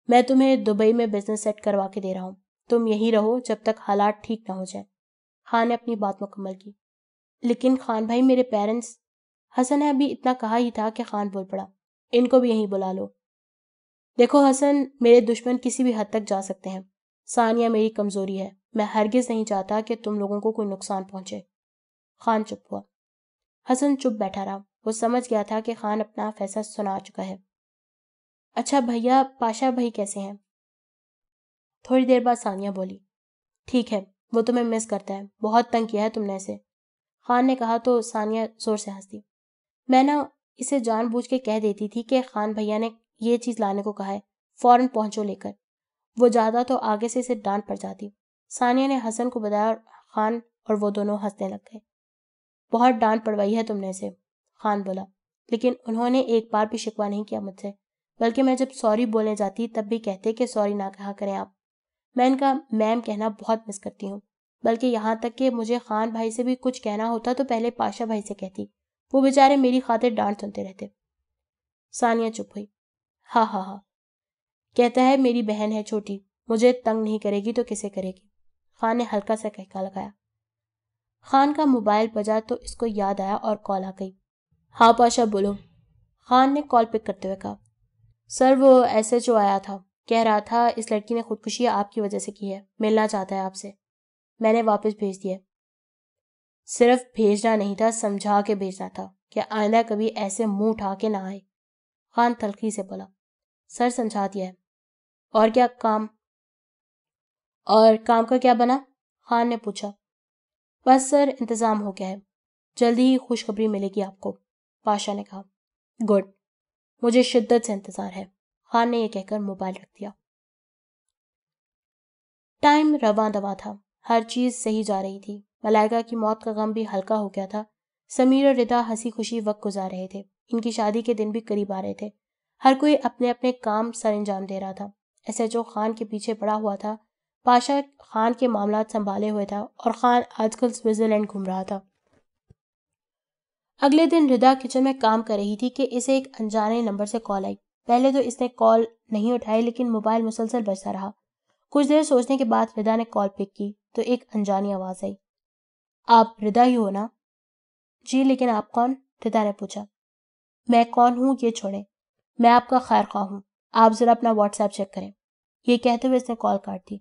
میں تمہیں دبئی میں بزنس سیٹ کروا کے دے رہا ہوں، تم یہی رہو جب تک حالات ٹھیک نہ ہو جائیں۔ خان نے اپنی بات مکمل کی۔ لیکن خان بھائی، میرے پیرنٹس، حسن نے ابھی اتنا کہا ہی تھا کہ خان بول پڑا۔ ان کو بھی یہیں بلا لو۔ دیکھو حسن، میرے دشمن کسی بھی حد تک جا سکتے ہیں، ثانیہ میری کمزوری ہے، میں ہرگز نہیں چاہتا کہ تم لوگوں کو کوئی نقصان پہنچے۔ خان چپ ہوا۔ حسن چپ بیٹھا رہا، وہ سمجھ گیا تھا کہ خان اپنا فیصلہ سنا چکا ہے۔ اچھا بھیا، پاشا بھائی کیسے ہیں؟ تھوڑی دیر بعد ثانیہ بولی۔ ٹھیک ہے، وہ تمہیں مس کرتا ہے، بہت تنگ کیا ہے تم نے اسے، خان نے کہا تو ثانیہ زور سے ہنس دی۔ میں نا اسے جان بوجھ کے کہہ دیتی تھی کہ خان بھیا نے یہ چیز لانے کو کہا ہے، فوراً پہنچو لے کر، وہ جاتا تو آگے سے اسے ڈانٹ پڑ جاتی۔ ثانیہ نے حسن کو بتایا اور خان اور وہ دونوں ہنسنے لگ گئے۔ بہت ڈانٹ پڑوائی ہے تم نے اسے، خان بولا، لیکن انہوں نے ایک بار بھی شکوہ نہیں کیا مجھ سے، بلکہ میں جب سوری بولنے جاتی تب بھی کہتے کہ سوری نہ کہا کریں آپ۔ میں ان کا میم کہنا بہت مس کرتی ہوں، بلکہ یہاں تک کہ مجھے خان بھائی سے بھی کچھ کہنا ہوتا تو پہلے پاشا بھائی سے کہتی، وہ بیچارے میری خاطر ڈانٹ سنتے رہتے۔ ثانیہ چپ ہوئی۔ ہاں ہاں ہاں، کہتا ہے میری بہن ہے چھوٹی، مجھے تنگ نہیں کرے گی تو کسے کرے گی، خان نے ہلکا سا کہکا لگایا۔ خان کا موبائل بجا تو اس کو یاد آیا اور کال آ گئی۔ ہاں پاشا بولو، خان نے کال پک کرتے ہوئے کہا۔ سر، وہ ایس ایچ او آیا تھا، کہہ رہا تھا اس لڑکی نے خودکشی آپ کی وجہ سے کی ہے، ملنا چاہتا ہے آپ سے، میں نے واپس بھیج دیا۔ صرف بھیجنا نہیں تھا، سمجھا کے بھیجنا تھا کہ آئندہ کبھی ایسے منہ اٹھا کے نہ آئے، خان تلخی سے بولا۔ سر سمجھا دیا ہے، اور کیا کام؟ اور کام کا کیا بنا؟ خان نے پوچھا۔ بس سر، انتظام ہو گیا ہے، جلدی ہی خوشخبری ملے گی آپ کو، پاشا نے کہا۔ گڈ، مجھے شدت سے انتظار ہے، خان نے یہ کہہ کر موبائل رکھ دیا۔ ٹائم رواں دواں تھا، ہر چیز صحیح جا رہی تھی، ملائکہ کی موت کا غم بھی ہلکا ہو گیا تھا، سمیر اور ردا ہنسی خوشی وقت گزار رہے تھے، ان کی شادی کے دن بھی قریب آ رہے تھے، ہر کوئی اپنے اپنے کام سر انجام دے رہا تھا۔ ایس ایچ او خان کے پیچھے پڑا ہوا تھا، پاشا خان کے معاملات سنبھالے ہوئے تھا، اور خان آج کل سوئٹزرلینڈ گھوم رہا تھا۔ اگلے دن ردا کچن میں کام کر رہی تھی کہ اسے ایک انجانے نمبر سے کال آئی۔ پہلے تو اس نے کال نہیں اٹھائی، لیکن موبائل مسلسل بجتا رہا۔ کچھ دیر سوچنے کے بعد ردا نے کال پک کی تو ایک انجانی آواز آئی۔ آپ ردا ہی ہو نا؟ جی، لیکن آپ کون؟ ردا نے پوچھا۔ میں کون ہوں یہ چھوڑیں، میں آپ کا خیر خواہ ہوں، آپ ذرا اپنا واٹس ایپ چیک کریں۔ یہ کہتے ہوئے اس نے کال کاٹ دی۔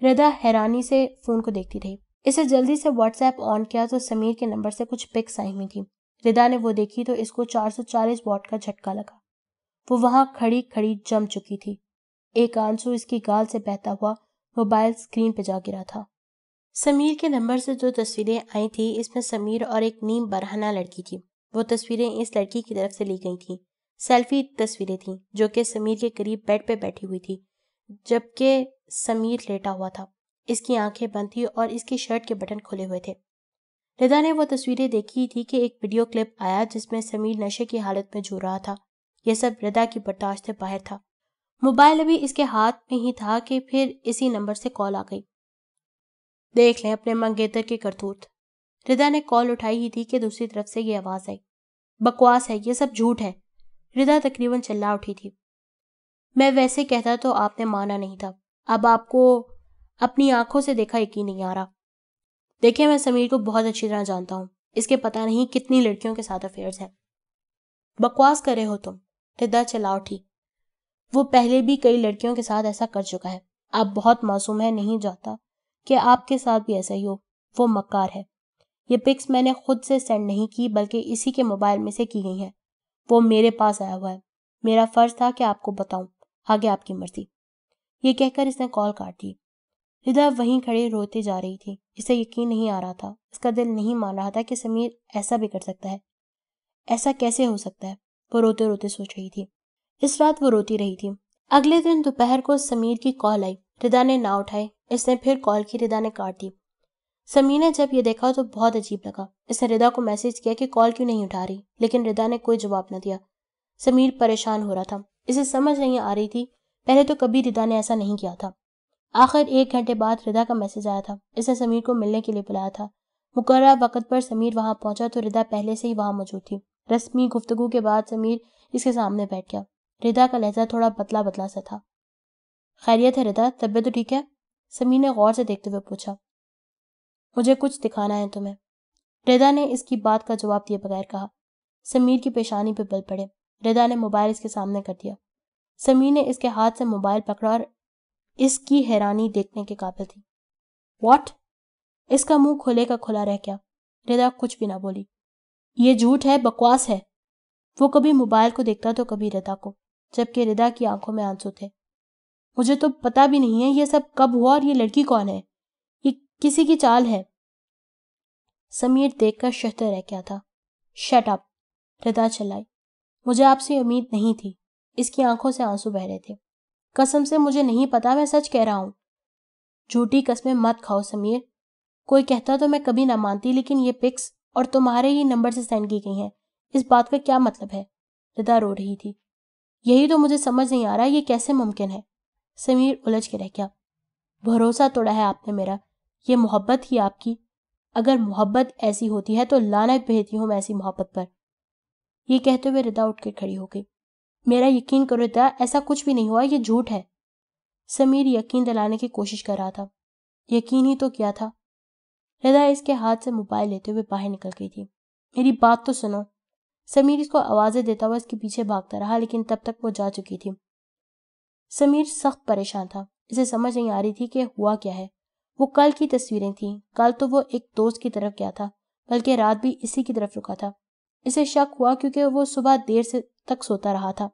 ردا حیرانی سے فون کو دیکھتی رہی۔ اسے جلدی سے واٹس ایپ آن کیا تو سمیر کے نمبر سے کچھ پکس آئی ہوئی تھیں۔ ردا نے وہ دیکھی تو اس کو 440 واٹ کا جھٹکا لگا۔ وہ وہاں کھڑی کھڑی جم چکی تھی۔ ایک آنسو اس کی گال سے بہتا ہوا موبائل اسکرین پہ جا گرا تھا۔ سمیر کے نمبر سے جو تصویریں آئی تھیں اس میں سمیر اور ایک نیم برہنہ لڑکی تھی۔ وہ تصویریں اس لڑکی کی طرف سے لی گئی تھیں۔ سیلفی تصویریں تھیں جو کہ سمیر کے قریب بیڈ پہ بیٹھی ہوئی تھی جبکہ سمیر لیٹا ہوا تھا۔ اس کی آنکھیں بند تھی اور اس کی شرٹ کے بٹن کھلے ہوئے تھے۔ ردا نے وہ تصویریں دیکھی تھی کہ ایک ویڈیو کلپ آیا جس میں سمیر نشے کی حالت میں جھول رہا تھا۔ یہ سب ردا کی برداشت سے باہر تھا۔ موبائل ابھی اس کے ہاتھ میں ہی تھا کہ پھر اسی نمبر سے کال آ گئی۔ دیکھ لیں اپنے منگیتر کی کرتوت۔ ردا نے کال اٹھائی ہی تھی کہ دوسری طرف سے یہ آواز آئی۔ بکواس ہے، یہ سب جھوٹ ہے۔ ردا تقریباً چلا اٹھی تھی۔ میں ویسے کہتا تو آپ نے مانا نہیں تھا۔ اب آپ کو اپنی آنکھوں سے دیکھا یقین نہیں آ رہا۔ دیکھیں میں سمیر کو بہت اچھی طرح جانتا ہوں۔ اس کے پتہ نہیں کتنی لڑکیوں کے ساتھ افیئرز ہیں۔ بکواس کر رہے ہو تم۔ ردا چلا اٹھی۔ وہ پہلے بھی کئی لڑکیوں کے ساتھ ایسا کر چکا ہے۔ آپ بہت معصوم ہے، نہیں جاتا کہ آپ کے ساتھ بھی ایسا ہی ہو۔ وہ مکار ہے۔ یہ پکس میں نے خود سے سینڈ نہیں کی بلکہ اسی کے موبائل میں سے کی گئی ہیں۔ وہ میرے پاس آیا ہوا ہے۔ میرا فرض تھا کہ آپ کو بتاؤں، آگے آپ کی مرضی۔ یہ کہہ کر اس نے کال کاٹ دی۔ ردا وہیں کھڑے روتے جا رہی تھی۔ اسے یقین نہیں آ رہا تھا، اس کا دل نہیں مان رہا تھا کہ سمیر ایسا بھی کر سکتا ہے۔ ایسا کیسے ہو سکتا ہے؟ وہ روتے روتے سوچ رہی تھی۔ اس رات وہ روتی رہی تھی۔ اگلے دن دوپہر کو سمیر کی کال آئی۔ ردا نے نہ اٹھائی۔ اس نے پھر کال کی، ردا نے کاٹ دی۔ سمیر نے جب یہ دیکھا تو بہت عجیب لگا۔ اس نے ردا کو میسج کیا کہ کال کیوں نہیں اٹھا رہی، لیکن ردا نے کوئی جواب نہ دیا۔ سمیر پریشان ہو رہا تھا۔ اسے سمجھ نہیں آ رہی تھی، پہلے تو کبھی ردا نے ایسا نہیں کیا تھا۔ آخر 1 گھنٹے بعد ردا کا میسج آیا تھا۔ اس نے سمیر کو ملنے کے لیے بلایا تھا۔ مقررہ وقت پر سمیر وہاں پہنچا تو ردا پہلے سے ہی وہاں موجود تھی۔ رسمی گفتگو کے بعد سمیر اس کے سامنے بیٹھ گیا۔ ردا کا لہجہ تھوڑا بدلا بدلا سا تھا۔ خیریت ہے ردا، طبیعت تو ٹھیک ہے؟ سمیر نے غور سے دیکھتے ہوئے پوچھا۔ مجھے کچھ دکھانا ہے تمہیں، ردا نے اس کی بات کا جواب دیے بغیر کہا۔ سمیر کی پیشانی پہ بل پڑے۔ ردا نے موبائل اس کے سامنے کر دیا۔ سمیر نے اس کے ہاتھ سے موبائل پکڑا اور اس کی حیرانی دیکھنے کے قابل تھی۔ واٹ؟ اس کا منہ کھلے کا کھلا رہ گیا۔ ردا کچھ بھی نہ بولی۔ یہ جھوٹ ہے، بکواس ہے۔ وہ کبھی موبائل کو دیکھتا تو کبھی ردا کو، جبکہ ردا کی آنکھوں میں آنسو تھے۔ مجھے تو پتا بھی نہیں ہے یہ سب کب ہوا اور یہ لڑکی کون ہے، یہ کسی کی چال ہے۔ سمیر دیکھ کر شہتر رہ گیا تھا۔ شٹ اپ، ردا چلائی۔ مجھے آپ سے امید نہیں تھی۔ اس کی آنکھوں سے آنسو بہ رہے تھے۔ قسم سے مجھے نہیں پتا، میں سچ کہہ رہا ہوں۔ جھوٹی قسمیں مت کھاؤ سمیر۔ کوئی کہتا تو میں کبھی نہ مانتی، لیکن یہ پکس اور تمہارے ہی نمبر سے سینڈ کی گئی ہیں، اس بات کا کیا مطلب ہے؟ ردا رو رہی تھی۔ یہی تو مجھے سمجھ نہیں آ رہا، یہ کیسے ممکن ہے؟ سمیر الجھ کے رہ گیا۔ بھروسہ توڑا ہے آپ نے میرا، یہ محبت ہی آپ کی؟ اگر محبت ایسی ہوتی ہے تو لعنت بھیجتی ہوں میں ایسی محبت پر۔ یہ کہتے ہوئے ردا اٹھ کے کھڑی ہو گئی۔ میرا یقین کرو ردا، ایسا کچھ بھی نہیں ہوا، یہ جھوٹ ہے۔ سمیر یقین دلانے کی کوشش کر رہا تھا۔ یقین ہی تو کیا تھا۔ ردا اس کے ہاتھ سے موبائل لیتے ہوئے باہر نکل گئی تھی۔ میری بات تو سنو۔ سمیر اس کو آوازیں دیتا ہوا اس کے پیچھے بھاگتا رہا، لیکن تب تک وہ جا چکی تھی۔ سمیر سخت پریشان تھا۔ اسے سمجھ نہیں آ رہی تھی کہ ہوا کیا ہے۔ وہ کل کی تصویریں تھیں۔ کل تو وہ ایک دوست کی طرف گیا تھا، بلکہ رات بھی اسی کی طرف رکا تھا۔ اسے شک ہوا کیونکہ وہ صبح دیر سے تک سوتا رہا تھا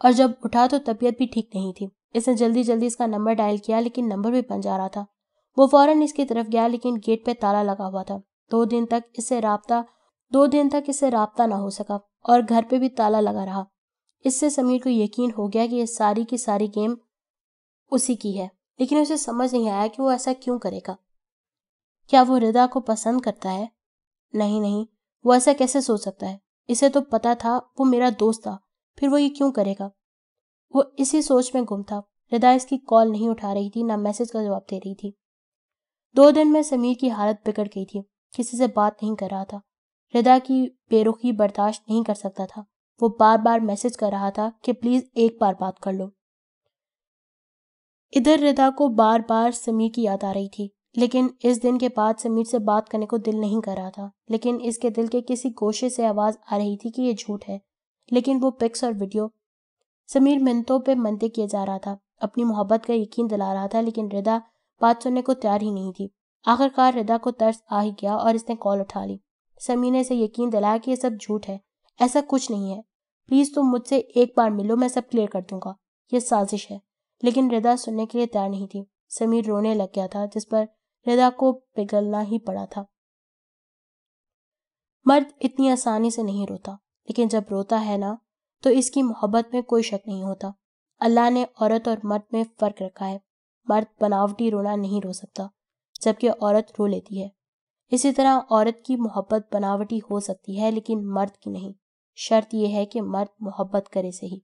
اور جب اٹھا تو طبیعت بھی ٹھیک نہیں تھی۔ اس نے جلدی جلدی اس کا نمبر ڈائل کیا، لیکن نمبر بھی بن جا رہا تھا۔ وہ فوراً اس کی طرف گیا، لیکن گیٹ پہ تالا لگا ہوا تھا۔ 2 دن تک اس سے رابطہ نہ ہو سکا اور گھر پہ بھی تالا لگا رہا۔ اس سے سمیر کو یقین ہو گیا کہ یہ ساری کی ساری گیم اسی کی ہے، لیکن اسے سمجھ نہیں آیا کہ وہ ایسا کیوں کرے گا۔ کیا وہ ردا کو پسند کرتا ہے؟ نہیں، وہ ایسا کیسے سوچ سکتا ہے؟ اسے تو پتا تھا وہ میرا دوست تھا، پھر وہ یہ کیوں کرے گا؟ وہ اسی سوچ میں گم تھا۔ ردا اس کی کال نہیں اٹھا رہی تھی، نہ میسج کا جواب دے رہی تھی۔ 2 دن میں سمیر کی حالت بگڑ گئی تھی۔ کسی سے بات نہیں کر رہا تھا۔ ردا کی بے رخی برداشت نہیں کر سکتا تھا۔ وہ بار بار میسج کر رہا تھا کہ پلیز ایک بار بات کر لو۔ ادھر ردا کو بار بار سمیر کی یاد آ رہی تھی، لیکن اس دن کے بعد سمیر سے بات کرنے کو دل نہیں کر رہا تھا۔ لیکن اس کے دل کے کسی گوشے سے آواز آ رہی تھی کہ یہ جھوٹ ہے، لیکن وہ پکس اور ویڈیو سمیر منتوں پہ منتے کیے جا رہا تھا، اپنی محبت کا یقین دلا رہا تھا، لیکن ردا بات سننے کو تیار ہی نہیں تھی۔ آخر کار ردا کو ترس آ ہی گیا اور اس نے کال اٹھا لی۔ سمیر نے اسے یقین دلایا کہ یہ سب جھوٹ ہے، ایسا کچھ نہیں ہے، پلیز تم مجھ سے ایک بار ملو، میں سب کلیئر کر دوں گا، یہ سازش ہے۔ لیکن ردا سننے کے لیے تیار نہیں تھی۔ سمیر رونے لگ گیا تھا، جس پر ردا کو پگھلنا ہی پڑا تھا۔ مرد اتنی آسانی سے نہیں روتا، لیکن جب روتا ہے نا تو اس کی محبت میں کوئی شک نہیں ہوتا۔ اللہ نے عورت اور مرد میں فرق رکھا ہے۔ مرد بناوٹی رونا نہیں رو سکتا، جبکہ عورت رو لیتی ہے۔ اسی طرح عورت کی محبت بناوٹی ہو سکتی ہے، لیکن مرد کی نہیں۔ شرط یہ ہے کہ مرد محبت کرے صحیح۔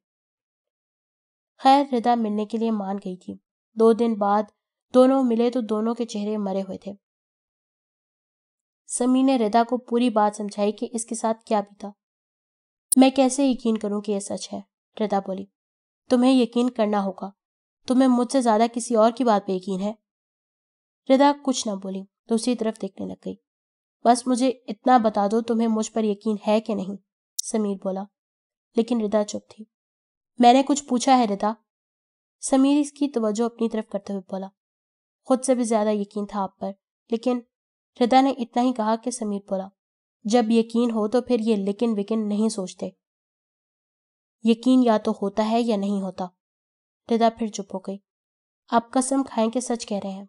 خیر، ردا ملنے کے لیے مان گئی تھی۔ 2 دن بعد دونوں ملے تو دونوں کے چہرے مرے ہوئے تھے۔ سمیر نے ردا کو پوری بات سمجھائی کہ اس کے ساتھ کیا بیتا۔ میں کیسے یقین کروں کہ یہ سچ ہے؟ ردا بولی۔ تمہیں یقین کرنا ہوگا، تمہیں مجھ سے زیادہ کسی اور کی بات پہ یقین ہے؟ ردا کچھ نہ بولی، دوسری طرف دیکھنے لگ گئی۔ بس مجھے اتنا بتا دو، تمہیں مجھ پر یقین ہے کہ نہیں؟ سمیر بولا، لیکن ردا چپ تھی۔ میں نے کچھ پوچھا ہے ردا؟ سمیر اس کی توجہ اپنی طرف کرتے ہوئے بولا، خود سے بھی زیادہ یقین تھا آپ پر، لیکن ردا نے اتنا ہی کہا کہ سمیر بولا، جب یقین ہو تو پھر یہ لیکن وکن نہیں سوچتے۔ یقین یا تو ہوتا ہے یا نہیں ہوتا۔ ردا پھر چپ ہو گئی۔ آپ قسم کھائیں کہ سچ کہہ رہے ہیں؟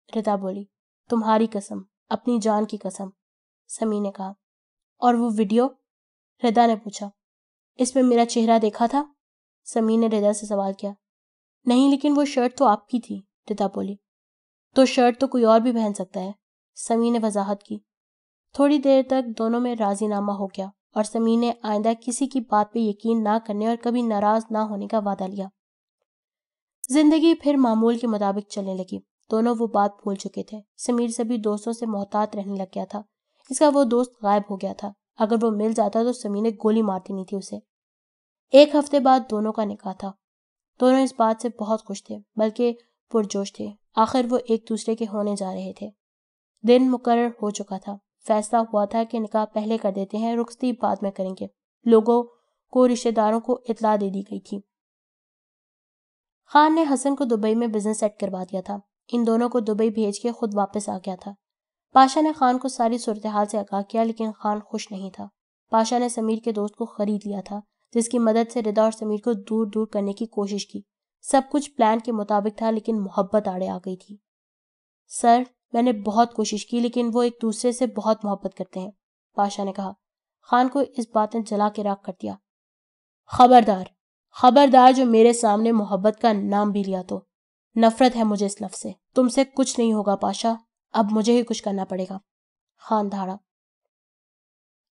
ردا بولی، تمہاری قسم، اپنی جان کی قسم، سمیر نے کہا۔ اور وہ ویڈیو؟ ردا نے پوچھا۔ اس میں میرا چہرہ دیکھا تھا؟ سمیر نے ردا سے سوال کیا۔ نہیں، لیکن وہ شرٹ تو آپ کی تھی، ردا بولی۔ تو شرٹ تو کوئی اور بھی پہن سکتا ہے، سمیر نے وضاحت کی۔ تھوڑی دیر تک دونوں میں راضی نامہ ہو گیا اور سمیر نے آئندہ کسی کی بات پہ یقین نہ کرنے اور کبھی ناراض نہ ہونے کا وعدہ لیا۔ زندگی پھر معمول کے مطابق چلنے لگی۔ دونوں وہ بات بھول چکے تھے۔ سمیر سبھی دوستوں سے محتاط رہنے لگ گیا تھا۔ اس کا وہ دوست غائب ہو گیا تھا۔ اگر وہ مل جاتا تو سمیر نے گولی مار دینی تھی اسے۔ 1 ہفتے بعد دونوں کا نکاح تھا۔ دونوں اس بات سے بہت خوش تھے، بلکہ پرجوش تھے۔ آخر وہ ایک دوسرے کے ہونے جا رہے تھے۔ دن مقرر ہو چکا تھا۔ فیصلہ ہوا تھا کہ نکاح پہلے کر دیتے ہیں، رخصتی بعد میں کریں گے۔ لوگوں کو، رشتہ داروں کو اطلاع دے دی گئی تھی۔ خان نے حسن کو دبئی میں بزنس سیٹ کروا دیا تھا۔ ان دونوں کو دبئی بھیج کے خود واپس آ گیا تھا۔ پاشا نے خان کو ساری صورتحال سے آگاہ کیا، لیکن خان خوش نہیں تھا۔ پاشا نے سمیر کے دوست کو خرید لیا تھا، جس کی مدد سے ردا اور سمیر کو دور دور کرنے کی کوشش کی۔ سب کچھ پلان کے مطابق تھا، لیکن محبت آڑے آ گئی تھی۔ سر، میں نے بہت کوشش کی، لیکن وہ ایک دوسرے سے بہت محبت کرتے ہیں، پاشا نے کہا۔ خان کو اس بات نے جلا کے راکھ کر دیا۔ خبردار، خبردار، جو میرے سامنے محبت کا نام بھی لیا تو۔ نفرت ہے مجھے اس لفظ سے۔ تم سے کچھ نہیں ہوگا پاشا، اب مجھے ہی کچھ کرنا پڑے گا، خان دھاڑا۔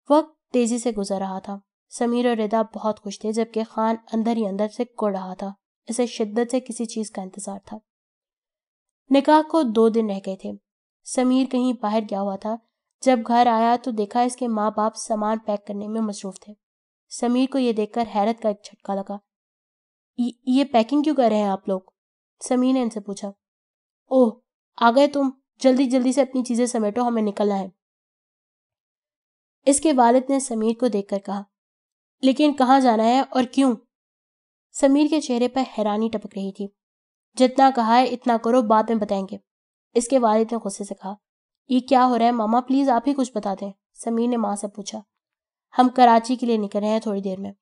وقت تیزی سے گزر رہا تھا۔ سمیر اور ردا بہت خوش تھے، جبکہ خان اندر ہی اندر سے کڑ رہا تھا۔ اسے شدت سے کسی چیز کا انتظار تھا۔ نکاح کو 2 دن رہ گئے تھے۔ سمیر کہیں باہر گیا ہوا تھا۔ جب گھر آیا تو دیکھا اس کے ماں باپ سامان پیک کرنے میں مصروف تھے۔ سمیر کو یہ دیکھ کر حیرت کا ایک جھٹکا لگا۔ یہ پیکنگ کیوں کر رہے ہیں آپ لوگ؟ سمیر نے ان سے پوچھا۔ اوہ، آ گئے تم؟ جلدی جلدی سے اپنی چیزیں سمیٹو، ہمیں نکلنا ہے، اس کے والد نے سمیر کو دیکھ کر کہا۔ لیکن کہاں جانا ہے اور کیوں؟ سمیر کے چہرے پر حیرانی ٹپک رہی تھی۔ جتنا کہا ہے اتنا کرو، بعد میں بتائیں گے، اس کے والد نے غصے سے کہا۔ یہ کیا ہو رہا ہے ماما، پلیز آپ ہی کچھ بتا دیں، سمیر نے ماں سے پوچھا۔ ہم کراچی کے لیے نکل رہے ہیں تھوڑی دیر میں،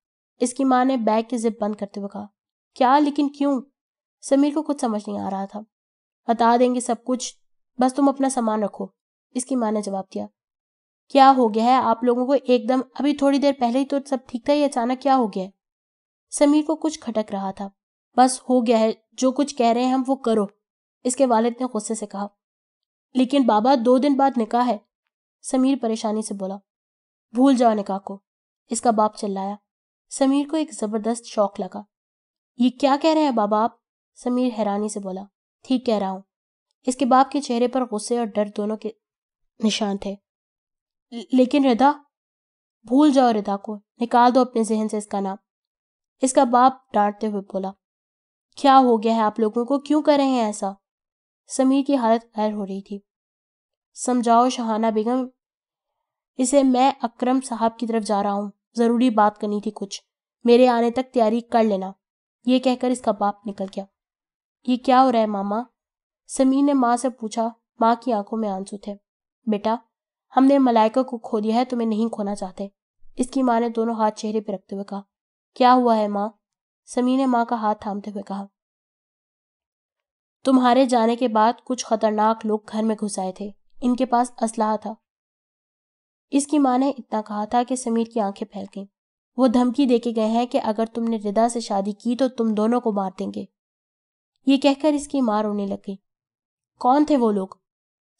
اس کی ماں نے بیگ کی زپ بند کرتے ہوئے کہا۔ کیا؟ لیکن کیوں؟ سمیر کو کچھ سمجھ نہیں آ رہا تھا۔ بتا دیں گے سب کچھ، بس تم اپنا سامان رکھو، اس کی ماں نے جواب دیا۔ کیا ہو گیا ہے آپ لوگوں کو ایک دم؟ ابھی تھوڑی دیر پہلے ہی تو سب ٹھیک تھا، یہ اچانک کیا ہو گیا ہے؟ سمیر کو کچھ کھٹک رہا تھا۔ بس ہو گیا ہے، جو کچھ کہہ رہے ہیں ہم وہ کرو، اس کے والد نے غصے سے کہا۔ لیکن بابا 2 دن بعد نکاح ہے، سمیر پریشانی سے بولا۔ بھول جاؤ نکاح کو، اس کا باپ چلایا۔ سمیر کو ایک زبردست شوق لگا۔ یہ کیا کہہ رہے ہیں بابا آپ؟ سمیر حیرانی سے بولا۔ ٹھیک کہہ رہا ہوں، اس کے باپ کے چہرے پر غصے اور ڈر دونوں کے نشان تھے۔ لیکن ردا؟ بھول جاؤ ردا کو، نکال دو اپنے ذہن سے اس کا نام، اس کا باپ ڈانٹتے ہوئے بولا۔ کیا ہو گیا ہے آپ لوگوں کو، کیوں کر رہے ہیں ایسا؟ سمیر کی حالت غیر ہو رہی تھی۔ سمجھاؤ شہانہ بیگم اسے، میں اکرم صاحب کی طرف جا رہا ہوں، ضروری بات کرنی تھی کچھ، میرے آنے تک تیاری کر لینا، یہ کہہ کر اس کا باپ نکل گیا۔ یہ کیا ہو رہا ہے ماما؟ سمیر نے ماں سے پوچھا۔ ماں کی آنکھوں میں آنسو تھے۔ بیٹا، ہم نے ملائکہ کو کھو دیا ہے، تمہیں نہیں کھونا چاہتے، اس کی ماں نے دونوں ہاتھ چہرے پہ رکھتے ہوئے کہا۔ کیا ہوا ہے ماں؟ سمیر نے ماں کا ہاتھ تھامتے ہوئے کہا۔ تمہارے جانے کے بعد کچھ خطرناک لوگ گھر میں گھس آئے تھے، ان کے پاس اسلحہ تھا۔ اس کی ماں نے اتنا کہا تھا کہ سمیر کی آنکھیں پھیل گئیں۔ وہ دھمکی دے کے گئے ہیں کہ اگر تم نے ردا سے شادی کی تو تم دونوں کو مار دیں گے۔ یہ کہہ کر اس کی ماں رونے لگ گئی۔ کون تھے وہ لوگ؟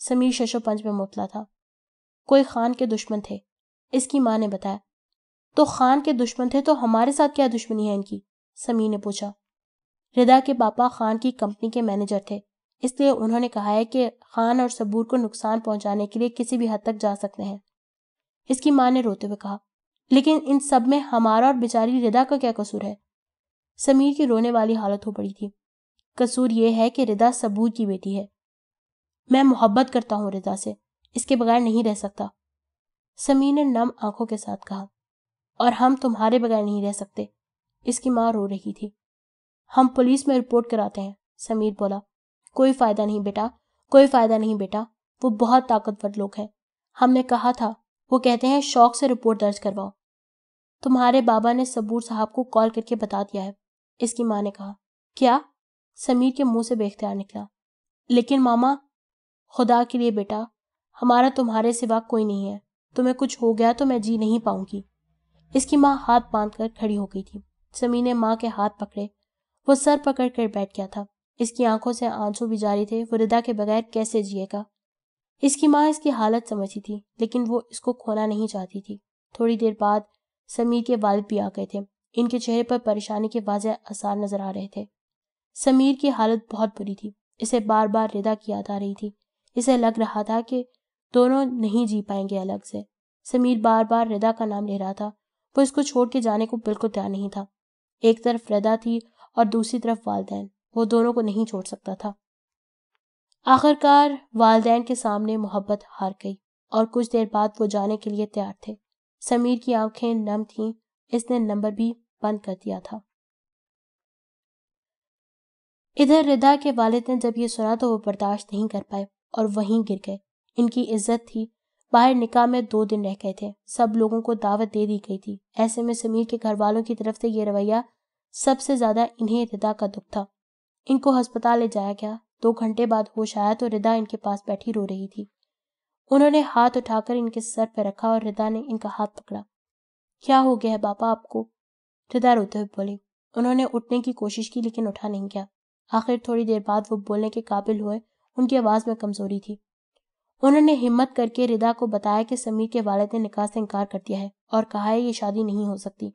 سمیر ششو پنج میں مبتلا تھا۔ کوئی خان کے دشمن تھے، اس کی ماں نے بتایا۔ تو خان کے دشمن تھے تو ہمارے ساتھ کیا دشمنی ہے ان کی؟ سمیر نے پوچھا۔ ردا کے پاپا خان کی کمپنی کے مینیجر تھے، اس لیے انہوں نے کہا ہے کہ خان اور صبور کو نقصان پہنچانے کے لیے کسی بھی حد تک جا سکتے ہیں، اس کی ماں نے روتے ہوئے کہا۔ لیکن ان سب میں ہمارا اور بیچاری ردا کا کیا قصور ہے؟ سمیر کی رونے والی حالت ہو پڑی تھی۔ قصور یہ ہے کہ ردا صبور کی بیٹی ہے، میں محبت کرتا ہوں ردا سے، اس کے بغیر نہیں رہ سکتا، سمیر نے نم آنکھوں کے ساتھ کہا۔ اور ہم تمہارے بغیر نہیں رہ سکتے، اس کی ماں رو رہی تھی۔ ہم پولیس میں رپورٹ کراتے ہیں، سمیر بولا۔ کوئی فائدہ نہیں بیٹا، کوئی فائدہ نہیں بیٹا، وہ بہت طاقتور لوگ ہیں، ہم نے کہا تھا، وہ کہتے ہیں شوق سے رپورٹ درج کرواؤ۔ تمہارے بابا نے صبور صاحب کو کال کر کے بتا دیا ہے، اس کی ماں نے کہا۔ کیا؟ سمیر کے منہ سے بے اختیار نکلا۔ لیکن ماما، خدا کے لیے بیٹا، ہمارا تمہارے سوا کوئی نہیں ہے، تمہیں کچھ ہو گیا تو میں جی نہیں پاؤں گی۔ اس کی ماں ہاتھ باندھ کر کھڑی ہو گئی تھی۔ سمیر نے ماں کے ہاتھ پکڑے، وہ سر پکڑ کر بیٹھ گیا تھا، اس کی آنکھوں سے آنسو بھی جاری تھے، وہ ردا کے بغیر کیسے جیے گا؟ اس کی ماں اس کی حالت سمجھتی تھی، لیکن وہ اس کو کھونا نہیں چاہتی تھی۔ تھوڑی دیر بعد سمیر کے والد بھی آ گئے تھے، ان کے چہرے پر پریشانی کے واضح آثار نظر آ رہے تھے۔ سمیر کی حالت بہت بری تھی، اسے بار بار ردا کی یاد آ رہی تھی، اسے لگ رہا تھا کہ دونوں نہیں جی پائیں گے الگ سے۔ سمیر بار بار ردا کا نام لے رہا تھا، وہ اس کو چھوڑ کے جانے کو بالکل تیار نہیں تھا۔ ایک طرف ردا تھی اور دوسری طرف والدین، وہ دونوں کو نہیں چھوڑ سکتا تھا۔ آخر کار والدین کے سامنے محبت ہار گئی اور کچھ دیر بعد وہ جانے کے لیے تیار تھے۔ سمیر کی آنکھیں نم تھیں، اس نے نمبر بھی بند کر دیا تھا۔ ادھر ردا کے والد نے جب یہ سنا تو وہ برداشت نہیں کر پائے اور وہیں گر گئے۔ ان کی عزت تھی، باہر نکاح میں 2 دن رہ گئے تھے، سب لوگوں کو دعوت دے دی گئی تھی، ایسے میں سمیر کے گھر والوں کی طرف سے یہ رویہ سب سے زیادہ انہیں ردا کا دکھ تھا۔ ان کو ہسپتال لے جایا گیا، 2 گھنٹے بعد ہوش آیا تو ردا ان کے پاس بیٹھی رو رہی تھی۔ انہوں نے ہاتھ اٹھا کر ان کے سر پہ رکھا اور ردا نے ان کا ہاتھ پکڑا۔ کیا ہو گیا ہے بابا آپ کو؟ ردا روتے ہوئے بولی۔ انہوں نے اٹھنے کی کوشش کی لیکن اٹھا نہیں گیا۔ آخر تھوڑی دیر بعد وہ بولنے کے قابل ہوئے، ان کی آواز میں کمزوری تھی۔ انہوں نے ہمت کر کے ردا کو بتایا کہ سمیر کے والد نے نکاح سے انکار کر دیا ہے اور کہا ہے یہ شادی نہیں ہو سکتی۔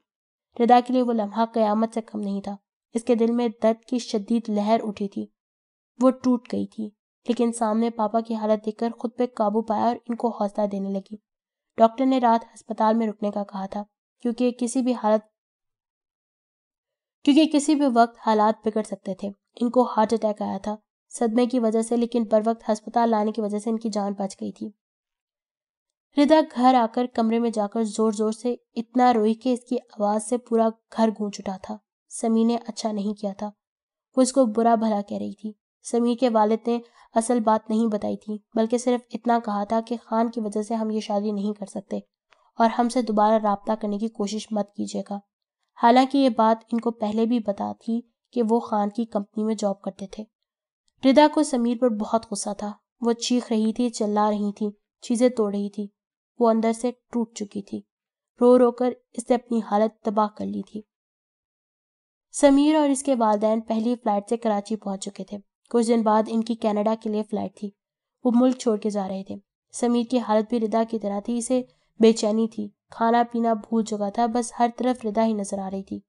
ردا کے لیے وہ لمحہ قیامت سے کم نہیں تھا، اس کے دل میں درد کی شدید لہر اٹھی تھی، وہ ٹوٹ گئی تھی، لیکن سامنے پاپا کی حالت دیکھ کر خود پہ قابو پایا اور ان کو حوصلہ دینے لگی۔ ڈاکٹر نے رات ہسپتال میں رکنے کا کہا تھا کیونکہ کسی بھی وقت حالات بگڑ سکتے تھے۔ ان کو ہارٹ اٹیک آیا تھا صدمے کی وجہ سے، لیکن پر وقت ہسپتال لانے کی وجہ سے ان کی جان بچ گئی تھی۔ ردا گھر آ کر کمرے میں جا کر زور زور سے اتنا روئی کہ اس کی آواز سے پورا گھر گونج اٹھا تھا۔ سمیر نے اچھا نہیں کیا تھا، وہ اس کو برا بھلا کہہ رہی تھی۔ سمیر کے والد نے اصل بات نہیں بتائی تھی، بلکہ صرف اتنا کہا تھا کہ خان کی وجہ سے ہم یہ شادی نہیں کر سکتے اور ہم سے دوبارہ رابطہ کرنے کی کوشش مت کیجیے گا۔ حالانکہ یہ بات ان کو پہلے بھی پتا تھی کہ وہ خان کی کمپنی میں جاب کرتے تھے۔ ردا کو سمیر پر بہت غصہ تھا، وہ چیخ رہی تھی، چلا رہی تھی، چیزیں توڑ رہی تھی، وہ اندر سے ٹوٹ چکی تھی، رو رو کر اس نے اپنی حالت تباہ کر لی تھی۔ سمیر اور اس کے والدین پہلی فلائٹ سے کراچی پہنچ چکے تھے، کچھ دن بعد ان کی کینیڈا کے لیے فلائٹ تھی، وہ ملک چھوڑ کے جا رہے تھے۔ سمیر کی حالت بھی ردا کی طرح تھی، اسے بے چینی تھی، کھانا پینا بھول چکا تھا، بس ہر طرف ردا ہی نظر آ رہی تھی۔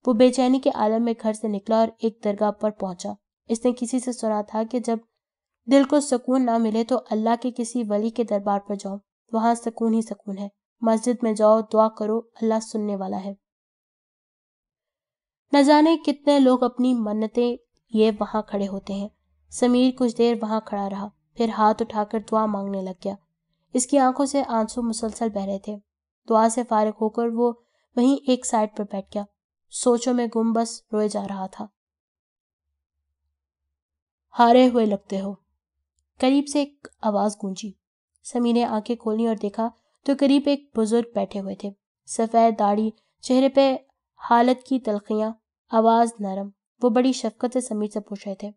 وہ بے چینی کے عالم میں گھر سے نکلا اور ایک درگاہ پر پہنچا۔ اس نے کسی سے سنا تھا کہ جب دل کو سکون نہ ملے تو اللہ کے کسی ولی کے دربار پر جاؤ، وہاں سکون ہی سکون ہے، مسجد میں جاؤ، دعا کرو، اللہ سننے والا ہے۔ نہ جانے کتنے لوگ اپنی منتیں یہ وہاں کھڑے ہوتے ہیں۔ سمیر کچھ دیر وہاں کھڑا رہا، پھر ہاتھ اٹھا کر دعا مانگنے لگ گیا۔ اس کی آنکھوں سے آنسو مسلسل بہ رہے تھے۔ دعا سے فارغ ہو کر وہ وہیں ایک سائڈ پر بیٹھ گیا۔ سوچوں میں گم بس روئے جا رہا تھا۔ ہارے ہوئے لگتے ہو، قریب سے ایک آواز گونجی۔ سمیر نے آنکھیں کھولی اور دیکھا تو قریب ایک بزرگ بیٹھے ہوئے تھے، سفید داڑھی، چہرے پہ حالت کی تلخیاں، آواز نرم۔ وہ بڑی شفقت سے سمیر سے پوچھ رہے تھے۔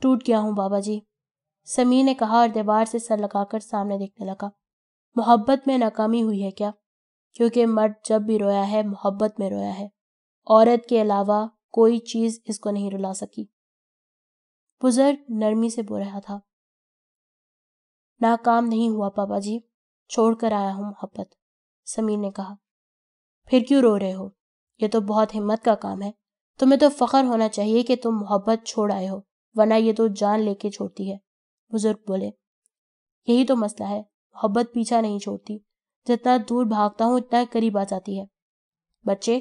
ٹوٹ گیا ہوں بابا جی، سمیر نے کہا اور دیوار سے سر لگا کر سامنے دیکھنے لگا۔ محبت میں ناکامی ہوئی ہے کیا؟ کیونکہ مرد جب بھی رویا ہے محبت میں رویا ہے، عورت کے علاوہ کوئی چیز اس کو نہیں رلا سکی۔ بزرگ نرمی سے بول رہا تھا۔ ناکام نہیں ہوا پاپا جی، چھوڑ کر آیا ہوں محبت، سمیر نے کہا۔ پھر کیوں رو رہے ہو؟ یہ تو بہت ہمت کا کام ہے، تمہیں تو فخر ہونا چاہیے کہ تم محبت چھوڑ آئے ہو، ورنہ یہ تو جان لے کے چھوڑتی ہے، بزرگ بولے۔ یہی تو مسئلہ ہے، محبت پیچھا نہیں چھوڑتی، جتنا دور بھاگتا ہوں اتنا قریب آ جاتی ہے۔ بچے،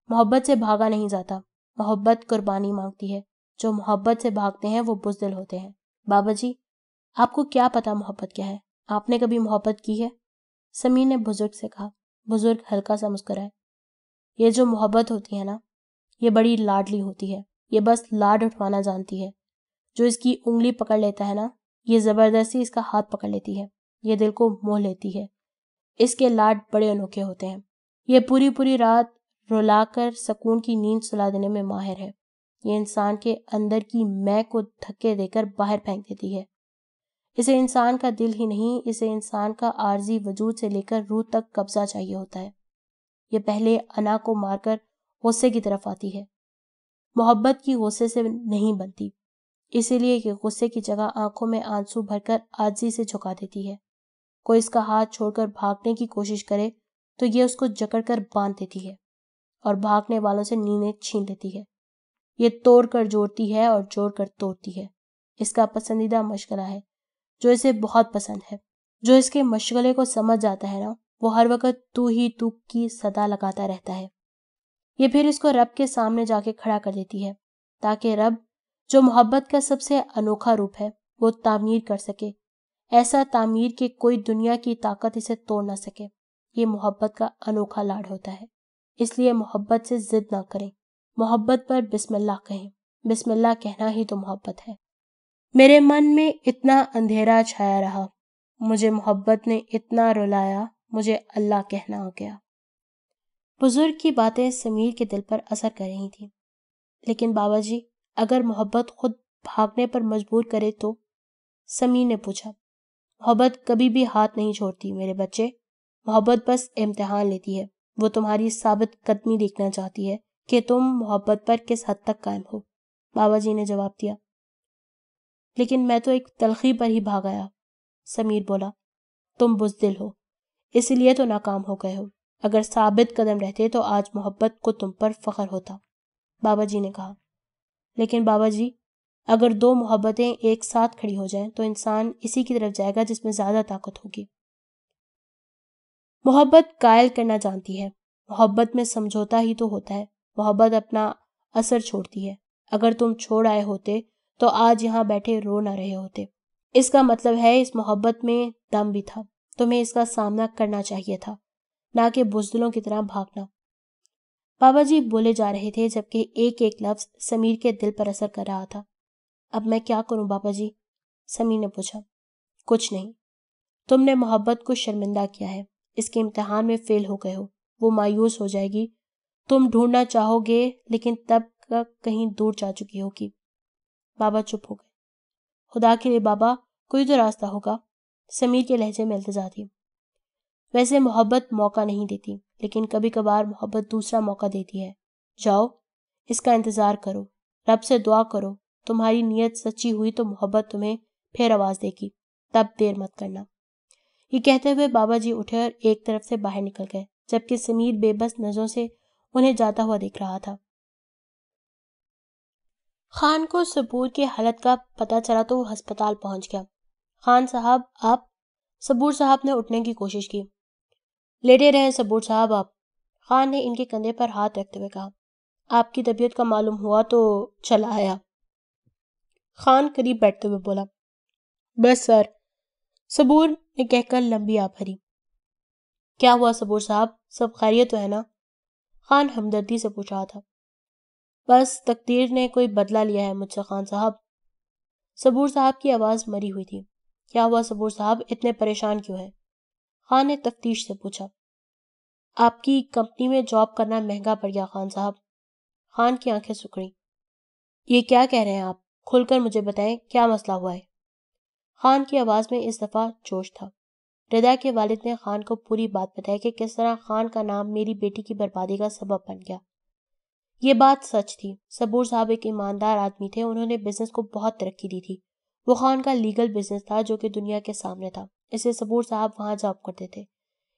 محبت سے بھاگا نہیں جاتا، محبت قربانی مانگتی ہے، جو محبت سے بھاگتے ہیں وہ بزدل ہوتے ہیں۔ بابا جی، آپ کو کیا پتا محبت کیا ہے؟ آپ نے کبھی محبت کی ہے؟ سمیر نے بزرگ سے کہا۔ بزرگ ہلکا سا مسکرائے۔ یہ جو محبت ہوتی ہے نا، یہ بڑی لاڈلی ہوتی ہے، یہ بس لاڈ اٹھوانا جانتی ہے۔ جو اس کی انگلی پکڑ لیتا ہے نا، یہ زبردستی اس کا ہاتھ پکڑ لیتی ہے، یہ دل کو موہ لیتی ہے۔ اس کے لاڈ بڑے انوکھے ہوتے ہیں، یہ پوری پوری رات رلا کر سکون کی نیند سلا دینے میں ماہر ہے، یہ انسان کے اندر کی میں کو دھکے دے کر باہر پھینک دیتی ہے۔ اسے انسان کا دل ہی نہیں، اسے انسان کا عارضی وجود سے لے کر روح تک قبضہ چاہیے ہوتا ہے۔ یہ پہلے انا کو مار کر غصے کی طرف آتی ہے۔ محبت کی غصے سے نہیں بنتی، اسی لیے کہ غصے کی جگہ آنکھوں میں آنسو بھر کر عاجزی سے جھکا دیتی ہے۔ کوئی اس کا ہاتھ چھوڑ کر بھاگنے کی کوشش کرے تو یہ اس کو جکڑ کر باندھ دیتی ہے اور بھاگنے والوں سے نیندیں چھین لیتی ہے۔ یہ توڑ کر جوڑتی ہے اور جوڑ کر توڑتی ہے۔ اس کا پسندیدہ مشغلہ ہے جو اسے بہت پسند ہے۔ جو اس کے مشغلے کو سمجھ جاتا ہے نا، وہ ہر وقت تو ہی تو کی صدا لگاتا رہتا ہے۔ یہ پھر اس کو رب کے سامنے جا کے کھڑا کر دیتی ہے تاکہ رب، جو محبت کا سب سے انوکھا روپ ہے، وہ تعمیر کر سکے، ایسا تعمیر کہ کوئی دنیا کی طاقت اسے توڑ نہ سکے۔ یہ محبت کا انوکھا لاڈ ہوتا ہے۔ اس لیے محبت سے ضد نہ کریں، محبت پر بسم اللہ کہیں، بسم اللہ کہنا ہی تو محبت ہے۔ میرے من میں اتنا اندھیرا چھایا رہا، مجھے محبت نے اتنا رلایا، مجھے اللہ کہنا ہو گیا۔ بزرگ کی باتیں سمیر کے دل پر اثر کر رہی تھیں۔ لیکن بابا جی، اگر محبت خود بھاگنے پر مجبور کرے تو؟ سمیر نے پوچھا۔ محبت کبھی بھی ہاتھ نہیں چھوڑتی میرے بچے، محبت بس امتحان لیتی ہے، وہ تمہاری ثابت قدمی دیکھنا چاہتی ہے کہ تم محبت پر کس حد تک قائم ہو، بابا جی نے جواب دیا۔ لیکن میں تو ایک تلخی پر ہی بھاگ آیا، سمیر بولا۔ تم بزدل ہو، اسی لیے تو ناکام ہو گئے ہو، اگر ثابت قدم رہتے تو آج محبت کو تم پر فخر ہوتا، بابا جی نے کہا۔ لیکن بابا جی، اگر دو محبتیں ایک ساتھ کھڑی ہو جائیں تو انسان اسی کی طرف جائے گا جس میں زیادہ طاقت ہوگی۔ محبت قائل کرنا جانتی ہے، محبت میں سمجھوتا ہی تو ہوتا ہے، محبت اپنا اثر چھوڑتی ہے۔ اگر تم چھوڑ آئے ہوتے تو آج یہاں بیٹھے رو نہ رہے ہوتے۔ اس کا مطلب ہے اس محبت میں دم بھی تھا، تمہیں اس کا سامنا کرنا چاہیے تھا، نہ کہ بزدلوں کی طرح بھاگنا۔ بابا جی بولے جا رہے تھے جبکہ ایک ایک لفظ سمیر کے دل پر اثر کر رہا تھا۔ اب میں کیا کروں بابا جی؟ سمیر نے پوچھا۔ کچھ نہیں، تم نے محبت کو شرمندہ کیا ہے، اس کے امتحان میں فیل ہو گئے ہو، وہ مایوس ہو جائے گی، تم ڈھونڈنا چاہو گے لیکن تب تک کہیں دور جا چکی ہوگی۔ بابا چپ ہو گئے۔ خدا کے لیے بابا، کوئی تو راستہ ہوگا، سمیر کے لہجے میں التجا تھی۔ ویسے محبت موقع نہیں دیتی، لیکن کبھی کبھار محبت دوسرا موقع دیتی ہے۔ جاؤ، اس کا انتظار کرو، رب سے دعا کرو، تمہاری نیت سچی ہوئی تو محبت تمہیں پھر آواز دے گی، تب دیر مت کرنا۔ یہ کہتے ہوئے بابا جی اٹھے اور ایک طرف سے باہر نکل گئے، جبکہ سمیر بے بس نظروں سے انہیں جاتا ہوا دیکھ رہا تھا۔ خان کو صبور کی حالت کا پتہ چلا تو وہ ہسپتال پہنچ گیا۔ خان صاحب، آپ؟ صبور صاحب نے اٹھنے کی کوشش کی۔ لیٹے رہیں صبور صاحب آپ، خان نے ان کے کندھے پر ہاتھ رکھتے ہوئے کہا۔ آپ کی طبیعت کا معلوم ہوا تو چلا آیا، خان قریب بیٹھتے ہوئے بولا۔ بس سر، صبور نے کہہ کر لمبی آہ بھری۔ کیا ہوا صبور صاحب، سب خیریت تو ہے نا؟ خان ہمدردی سے پوچھ رہا تھا۔ بس تقدیر نے کوئی بدلہ لیا ہے مجھ سے خان صاحب۔ صبور صاحب کی آواز مری ہوئی تھی۔ کیا ہوا صبور صاحب، اتنے پریشان کیوں ہیں؟ خان نے تفتیش سے پوچھا۔ آپ کی کمپنی میں جاب کرنا مہنگا پڑ گیا خان صاحب۔ خان کی آنکھیں سکڑیں۔ یہ کیا کہہ رہے ہیں آپ؟ کھل کر مجھے بتائیں، کیا مسئلہ ہوا ہے؟ خان کی آواز میں اس دفعہ جوش تھا۔ ردا کے والد نے خان کو پوری بات بتائی کہ کس طرح خان کا نام میری بیٹی کی بربادی کا سبب بن گیا۔ یہ بات سچ تھی۔ صبور صاحب ایک ایماندار آدمی تھے، انہوں نے بزنس کو بہت ترقی دی تھی۔ وہ خان کا لیگل بزنس تھا جو کہ دنیا کے سامنے تھا، اس لیے صبور صاحب وہاں جاب کرتے تھے۔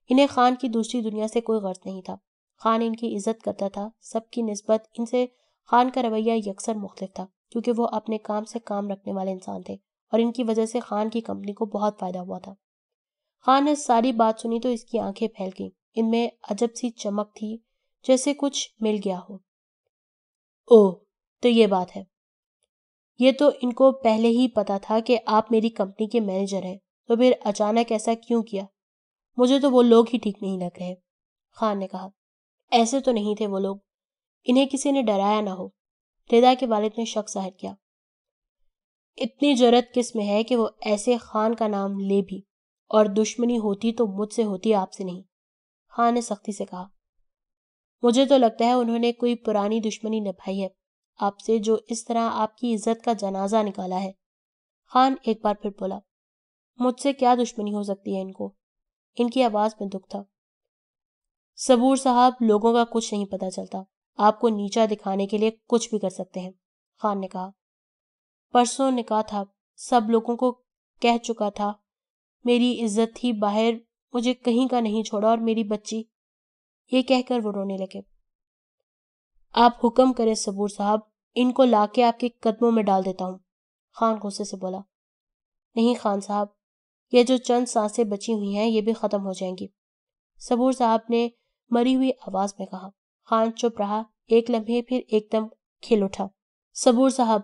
انہیں خان کی دوسری دنیا سے کوئی غرض نہیں تھا۔ خان ان کی عزت کرتا تھا، سب کی نسبت ان سے خان کا رویہ یکسر مختلف تھا، کیونکہ وہ اپنے کام سے کام رکھنے والے انسان تھے اور ان کی وجہ سے خان کی کمپنی کو بہت فائدہ ہوا تھا۔ خان نے ساری بات سنی تو اس کی آنکھیں پھیل گئیں، ان میں عجب سی چمک تھی، جیسے کچھ مل گیا ہو۔ اوہ، تو یہ بات ہے۔ یہ تو ان کو پہلے ہی پتا تھا کہ آپ میری کمپنی کے مینیجر ہیں، تو پھر اچانک ایسا کیوں کیا؟ مجھے تو وہ لوگ ہی ٹھیک نہیں لگ رہے، خان نے کہا۔ ایسے تو نہیں تھے وہ لوگ، انہیں کسی نے ڈرایا نہ ہو۔ ردا کے والد نے شک ظاہر کیا۔ اتنی جرأت کس میں ہے کہ وہ ایسے خان کا نام لے بھی، اور دشمنی ہوتی تو مجھ سے ہوتی، آپ سے نہیں، خان نے سختی سے کہا۔ مجھے تو لگتا ہے انہوں نے کوئی پرانی دشمنی نبھائی ہے آپ سے، جو اس طرح آپ کی عزت کا جنازہ نکالا ہے۔ خان ایک بار پھر بولا۔ مجھ سے کیا دشمنی ہو سکتی ہے ان کو؟ ان کی آواز میں دکھ تھا۔ صبور صاحب، لوگوں کا کچھ نہیں پتا چلتا، آپ کو نیچا دکھانے کے لیے کچھ بھی کر سکتے ہیں، خان نے کہا۔ پرسوں نکاح تھا، سب لوگوں کو کہہ چکا تھا، میری عزت تھی باہر، مجھے کہیں کا نہیں چھوڑا، اور میری بچی، یہ کہہ کر وہ رونے لگے۔ آپ حکم کریں صبور صاحب، ان کو لا کے آپ کے قدموں میں ڈال دیتا ہوں، خان غصے سے بولا۔ نہیں خان صاحب، یہ جو چند سانسیں بچی ہوئی ہیں یہ بھی ختم ہو جائیں گی، صبور صاحب نے مری ہوئی آواز میں کہا۔ خان چپ رہا، ایک لمحے پھر ایک دم کھل اٹھا۔ صبور صاحب،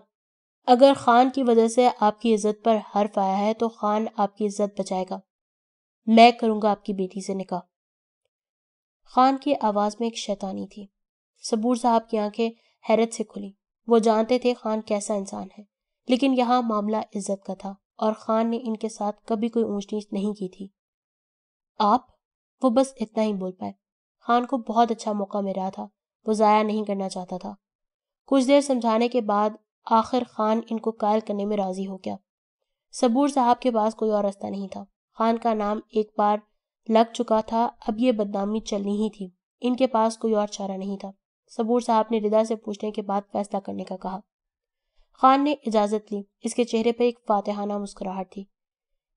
اگر خان کی وجہ سے آپ کی عزت پر حرف آیا ہے تو خان آپ کی عزت بچائے گا، میں کروں گا آپ کی بیٹی سے نکاح۔ خان کی آواز میں ایک شیطانی تھی۔ صبور صاحب کی آنکھیں حیرت سے کھلی، وہ جانتے تھے خان کیسا انسان ہے، لیکن یہاں معاملہ عزت کا تھا اور خان نے ان کے ساتھ کبھی کوئی اونچ نیچ نہیں کی تھی۔ آپ؟ وہ بس اتنا ہی بول پائے۔ خان کو بہت اچھا موقع مل رہا تھا، وہ ضائع نہیں کرنا چاہتا تھا۔ کچھ دیر سمجھانے کے بعد آخر خان ان کو قائل کرنے میں راضی ہو گیا۔ صبور صاحب کے پاس کوئی اور راستہ نہیں تھا، خان کا نام ایک بار لگ چکا تھا، اب یہ بدنامی چلنی ہی تھی، ان کے پاس کوئی اور چارہ نہیں تھا۔ صبور صاحب نے ردا سے پوچھنے کے بعد فیصلہ کرنے کا کہا۔ خان نے اجازت لی، اس کے چہرے پر ایک فاتحانہ مسکراہٹ تھی۔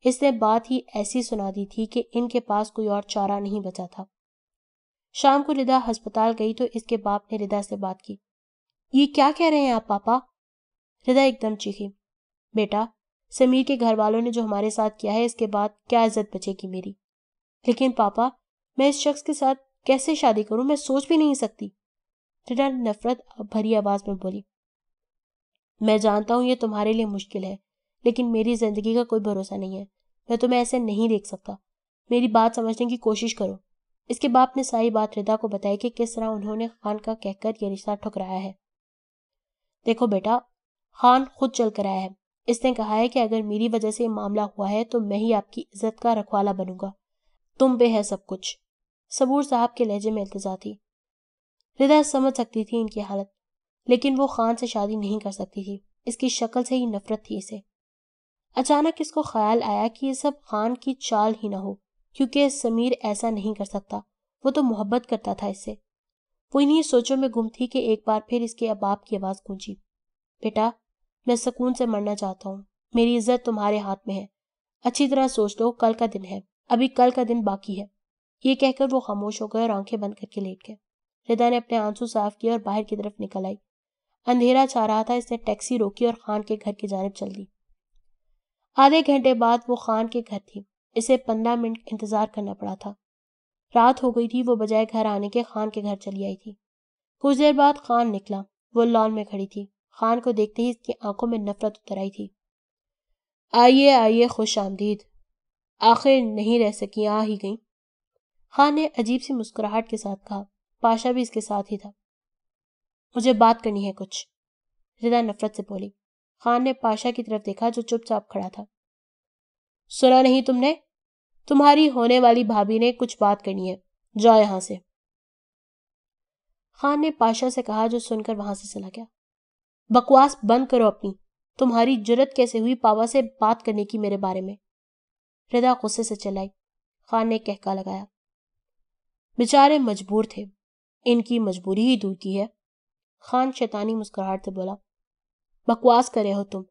اس نے بات ہی ایسی سنا دی تھی کہ ان کے پاس کوئی اور چارہ نہیں بچا تھا۔ شام کو ردا ہسپتال گئی تو اس کے باپ نے ردا سے بات کی۔ یہ کیا کہہ رہے ہیں آپ پاپا؟ ردا ایک دم چیخی۔ بیٹا، سمیر کے گھر والوں نے جو ہمارے ساتھ کیا ہے، اس کے بعد کیا عزت بچے گی میری؟ لیکن پاپا، میں اس شخص کے ساتھ کیسے شادی کروں؟ میں سوچ بھی نہیں سکتی، ردا نفرت بھری آواز میں بولی۔ میں جانتا ہوں یہ تمہارے لیے مشکل ہے، لیکن میری زندگی کا کوئی بھروسہ نہیں ہے، میں تمہیں ایسے نہیں دیکھ سکتا، میری بات سمجھنے کی کوشش کرو۔ اس کے باپ نے ساری بات ردا کو بتائی کہ کس طرح انہوں نے خان کا کہہ کر یہ رشتہ ٹھکرایا ہے۔ دیکھو بیٹا، خان خود چل کر آیا ہے، اس نے کہا ہے کہ اگر میری وجہ سے یہ معاملہ ہوا ہے تو میں ہی آپ کی عزت کا رکھوالا بنوں گا، تم پہ ہے سب کچھ۔ صبور صاحب کے لہجے میں التجا تھی۔ ردا سمجھ سکتی تھی ان کی حالت، لیکن وہ خان سے شادی نہیں کر سکتی تھی، اس کی شکل سے ہی نفرت تھی اسے۔ اچانک اس کو خیال آیا کہ یہ سب خان کی چال ہی نہ ہو، کیونکہ سمیر ایسا نہیں کر سکتا، وہ تو محبت کرتا تھا اس سے۔ وہ انہی سوچوں میں گم تھی کہ ایک بار پھر اس کے باپ کی آواز گونجی۔ بیٹا، میں سکون سے مرنا چاہتا ہوں، میری عزت تمہارے ہاتھ میں ہے، اچھی طرح سوچ لو، کل کا دن ہے، ابھی کل کا دن باقی ہے۔ یہ کہہ کر وہ خاموش ہو گئے اور آنکھیں بند کر کے لیٹ گئے۔ ردا نے اپنے آنسو صاف کیے اور باہر کی طرف نکل آئی۔ اندھیرا چھا رہا تھا، اس نے ٹیکسی روکی اور خان کے گھر کی جانب چل دی۔ آدھے گھنٹے بعد وہ خان کے گھر تھی، اسے 15 منٹ انتظار کرنا پڑا تھا۔ رات ہو گئی تھی، وہ بجائے گھر آنے کے خان کے گھر چلی آئی تھی۔ کچھ دیر بعد خان نکلا، وہ لان میں کھڑی تھی، خان کو دیکھتے ہی اس کی آنکھوں میں نفرت اتر آئی تھی۔ آئیے آئیے، خوش آمدید، آخر نہیں رہ سکی، آ ہی گئیں، خان نے عجیب سی مسکراہٹ کے ساتھ کہا۔ پاشا بھی اس کے ساتھ ہی تھا۔ مجھے بات کرنی ہے کچھ، ردا نفرت سے بولی۔ خان نے پاشا کی طرف دیکھا جو چپ چاپ کھڑا تھا۔ سنا نہیں تم نے؟ تمہاری ہونے والی بھابھی نے کچھ بات کرنی ہے، جاؤ یہاں سے۔ خان نے پاشا سے کہا جو سن کر وہاں سے چلا گیا۔ بکواس بند کرو اپنی، تمہاری جرت کیسے ہوئی پاپا سے بات کرنے کی میرے بارے میں؟ ردا غصے سے چلائی۔ خان نے کہکا لگایا، بیچارے مجبور تھے، ان کی مجبوری ہی دور کی ہے۔ خان شیطانی مسکراہٹ سے بولا، بکواس کرے ہو تم،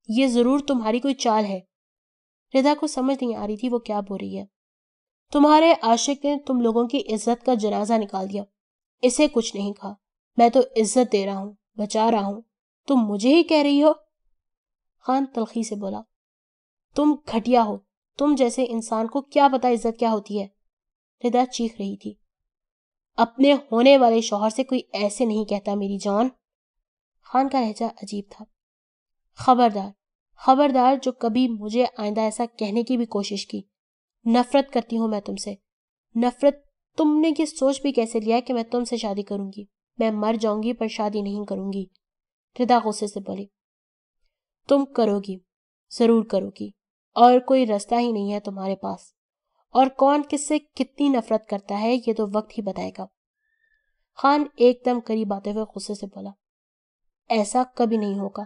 یہ ضرور تمہاری کوئی چال ہے۔ ردا کو سمجھ نہیں آ رہی تھی وہ کیا بول رہی ہے۔ تمہارے عاشق نے تم لوگوں کی عزت کا جنازہ نکال دیا، اسے کچھ نہیں کہا، میں تو عزت دے رہا ہوں، بچا رہا ہوں، تم مجھے ہی کہہ رہی ہو؟ خان تلخی سے بولا، تم گھٹیا ہو، تم جیسے انسان کو کیا پتا عزت کیا ہوتی ہے۔ ردا چیخ رہی تھی، اپنے ہونے والے شوہر سے کوئی ایسے نہیں کہتا میری جان۔ خان کا لہجہ عجیب تھا۔ خبردار، خبردار جو کبھی مجھے آئندہ ایسا کہنے کی بھی کوشش کی، نفرت کرتی ہوں میں تم سے، نفرت۔ تم نے یہ سوچ بھی کیسے لیا کہ میں تم سے شادی کروں گی؟ میں مر جاؤں گی پر شادی نہیں کروں گی۔ ردا غصے سے بولی، تم کرو گی، ضرور کرو گی، اور کوئی رستہ ہی نہیں ہے تمہارے پاس، اور کون کس سے کتنی نفرت کرتا ہے یہ تو وقت ہی بتائے گا۔ خان ایک دم قریب آتے ہوئے غصے سے بولا، ایسا کبھی نہیں ہوگا،